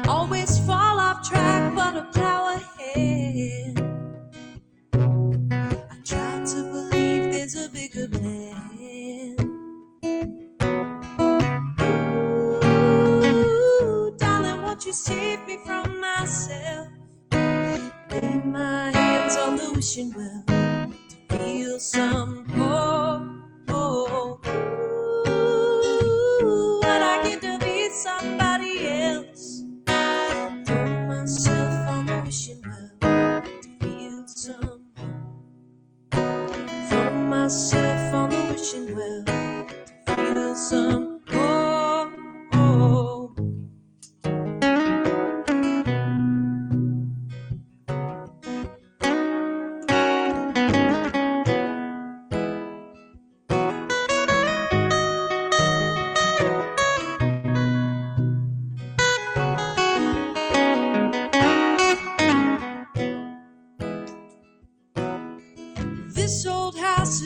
Always fall off track, but a plow ahead. I try to believe there's a bigger plan. Ooh, darling, won't you save me from myself? Lay my hands on the wishing well to feel some hope. Ooh, what I get to be somebody else. Throw myself on the wishing well to feel some hope. Throw myself on the wishing well to feel some hope.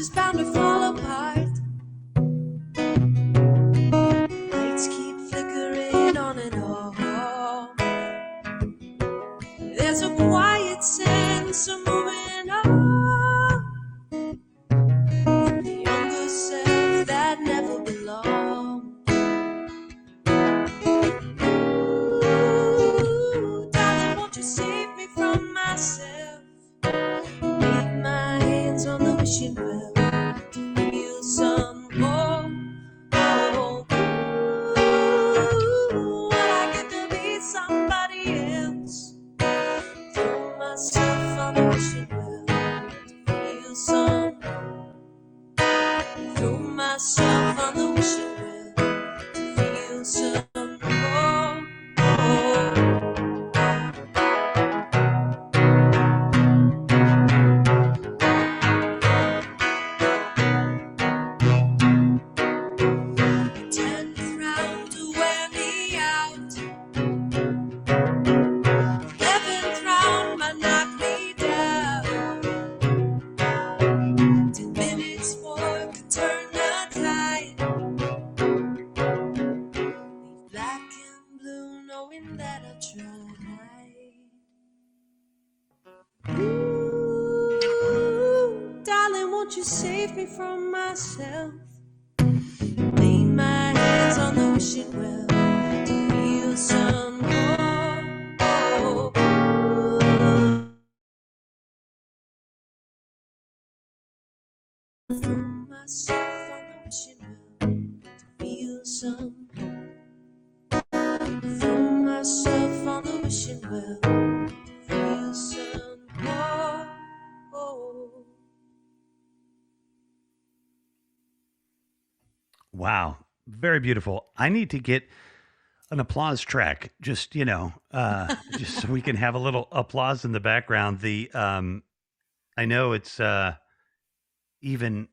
is bound to fall apart. Lights keep flickering on and off. There's a quiet sense of moving on. The younger self that never belonged. Ooh, darling, won't you save me from myself? Leave my hands on the wishing well to feel some more. Oh, ooh, would I get to be somebody else? Throw myself on the wishing well to feel some more. Throw myself on the wishing well to feel some more. Tenth round to wear me out. 11th round might knock me down. 10 minutes more could turn the tide. Leave black and blue knowing that I tried. Ooh, darling, won't you save me from myself? Lay my hands on the wishing well to feel some more. Oh, throw myself on the wishing well to feel some more. Throw myself on the wishing well to feel some more. Oh. Wow. Very beautiful. I need to get an applause track, just, just so we can have a little applause in the background. I know it's, even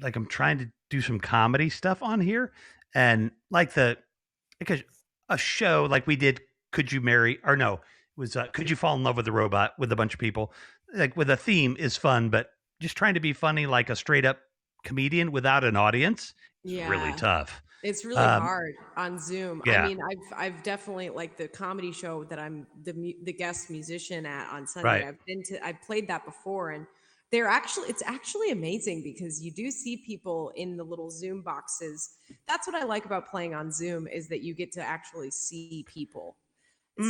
like I'm trying to do some comedy stuff on here, and like because a show like we did, Could You Marry, or no, it was Could You Fall in Love with a Robot with a bunch of people, like with a theme is fun, but just trying to be funny like a straight up comedian without an audience is really Yeah. tough. It's really Um, hard on Zoom. I yeah, mean, I've definitely like the comedy show that I'm the guest musician at on Sunday. right. I've played that before, and it's actually amazing because you do see people in the little Zoom boxes. That's what I like about playing on Zoom is that you get to actually see people. It's,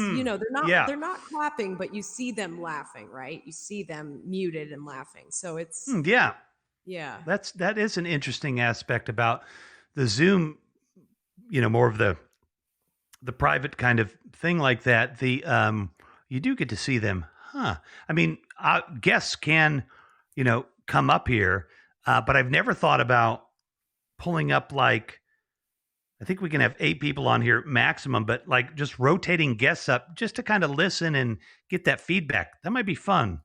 Yeah. they're not clapping, but you see them laughing, right? You see them muted and laughing. So it's Yeah. yeah. That is an interesting aspect about the Zoom, more of the private kind of thing like that. You do get to see them. Huh. I mean, guests can, come up here, but I've never thought about pulling up like, I think we can have 8 people on here maximum, but like just rotating guests up just to kind of listen and get that feedback. That might be fun.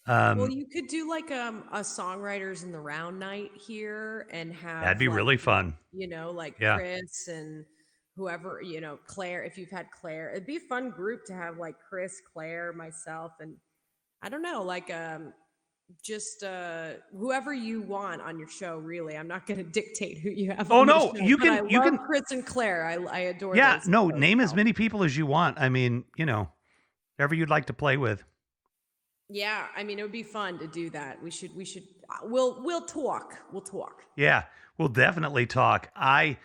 Well, Um, you could do like a songwriters in the round night here and that'd have be like, really fun. like Yeah. Chris and whoever, Claire, if you've had Claire, it'd be a fun group to have like Chris, Claire, myself, and I don't know, like just whoever you want on your show, really. I'm not going to dictate who you have Oh on the no, show, you but I can, love Chris and Claire. I adore yeah, no, those name as gals. many people as you want. I mean, whoever you'd like to play with. Yeah, I mean, it would be fun to do that. We'll talk. We'll talk. Yeah, we'll definitely talk. I'm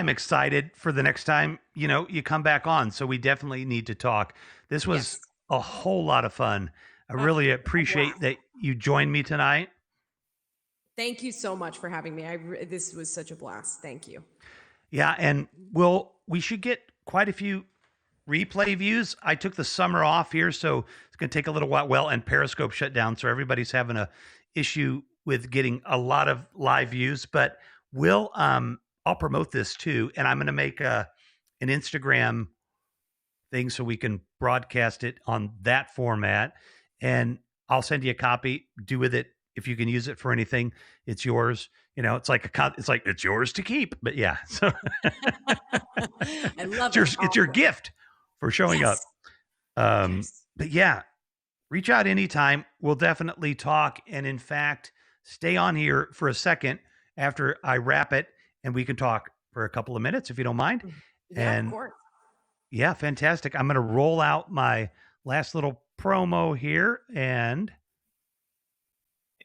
excited for the next time, you come back on. So we definitely need to talk. This was Yes. a whole lot of fun. I Oh, really a appreciate blast. that you joined me tonight. Thank you so much for having me. This was such a blast. Thank you. Yeah, and we should get quite a few replay views. I took the summer off here, so it's going to take a little while. Well, and Periscope shut down, so everybody's having a issue with getting a lot of live views. But I'll promote this too, and I'm going to make an Instagram thing so we can broadcast it on that format, and I'll send you a copy. Do with it if you can use it for anything. It's yours. It's like it's yours to keep. But yeah, so I love it's your gift for showing up. Yes. But yeah, reach out anytime. We'll definitely talk. And in fact, stay on here for a second after I wrap it and we can talk for a couple of minutes if you don't mind. Yeah, of And course. yeah, fantastic. I'm going to roll out my last little promo here and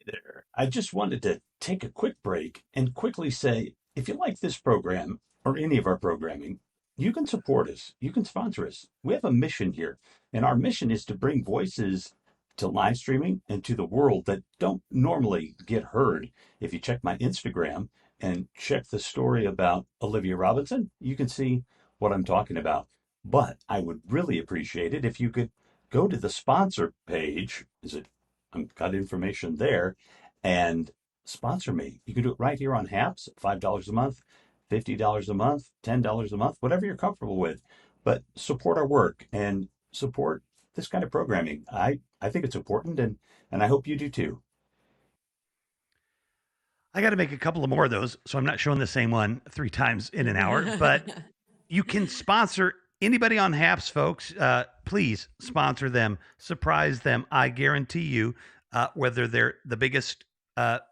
There. I just wanted to take a quick break and quickly say if you like this program or any of our programming, you can support us. You can sponsor us. We have a mission here, and our mission is to bring voices to live streaming and to the world that don't normally get heard. If you check my Instagram and check the story about Olivia Robinson, you can see what I'm talking about. But I would really appreciate it if you could go to the sponsor page. Is it I've got information there and sponsor me. You can do it right here on Haps, $5 a month, $50 a month, $10 a month, whatever you're comfortable with. But support our work and support this kind of programming. I think it's important and I hope you do too. I got to make a couple of more of those. So I'm not showing the same one 3 times in an hour, but you can sponsor anybody on Haps, folks. Please sponsor them, surprise them. I guarantee you, whether they're the biggest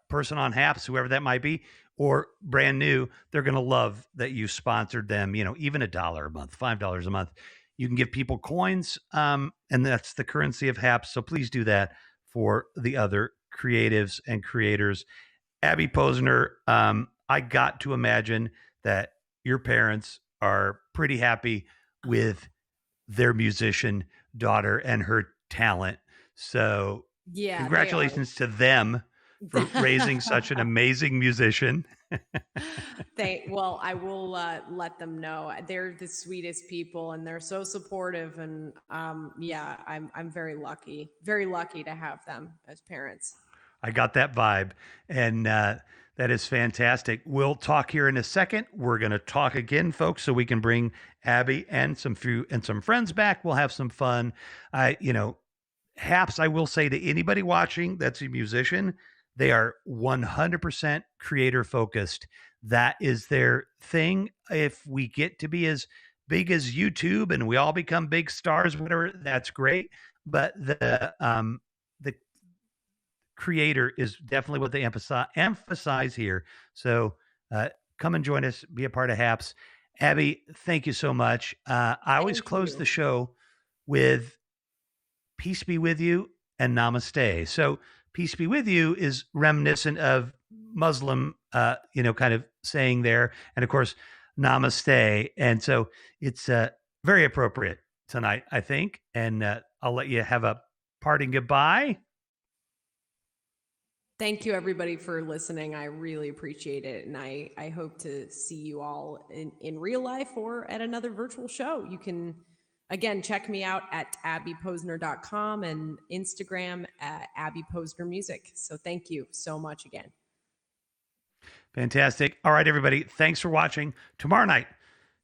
person on Haps, whoever that might be, or brand new, they're going to love that you sponsored them. You know, even $1 a month, $5 a month. You can give people coins, and that's the currency of Haps. So please do that for the other creatives and creators. Abby Posner, I got to imagine that your parents are pretty happy with their musician daughter and her talent. So, Yeah, congratulations to them for raising such an amazing musician. Well, I will let them know. They're the sweetest people, and they're so supportive. And yeah, I'm very lucky to have them as parents. I got that vibe, and that is fantastic. We'll talk here in a second. We're going to talk again, folks, so we can bring Abby and some friends back. We'll have some fun. Haps, I will say to anybody watching that's a musician, they are 100% creator focused. That is their thing. If we get to be as big as YouTube and we all become big stars, whatever, that's great. But the creator is definitely what they emphasize here. So come and join us, be a part of Haps. Abby, thank you so much. I always close the show with peace be with you and namaste. So peace be with you is reminiscent of Muslim, kind of saying there. And of course, namaste. And so it's very appropriate tonight, I think. And I'll let you have a parting goodbye. Thank you, everybody, for listening. I really appreciate it. And I hope to see you all in real life or at another virtual show. You can, again, check me out at abbyposner.com and Instagram at Abby Posner Music. So thank you so much again. Fantastic. All right, everybody. Thanks for watching. Tomorrow night,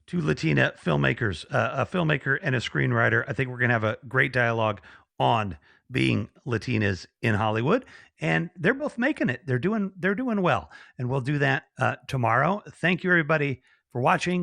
2 Latina filmmakers, a filmmaker and a screenwriter. I think we're going to have a great dialogue on being Latinas in Hollywood, and they're both making it. They're doing well, and we'll do that tomorrow. Thank you, everybody, for watching.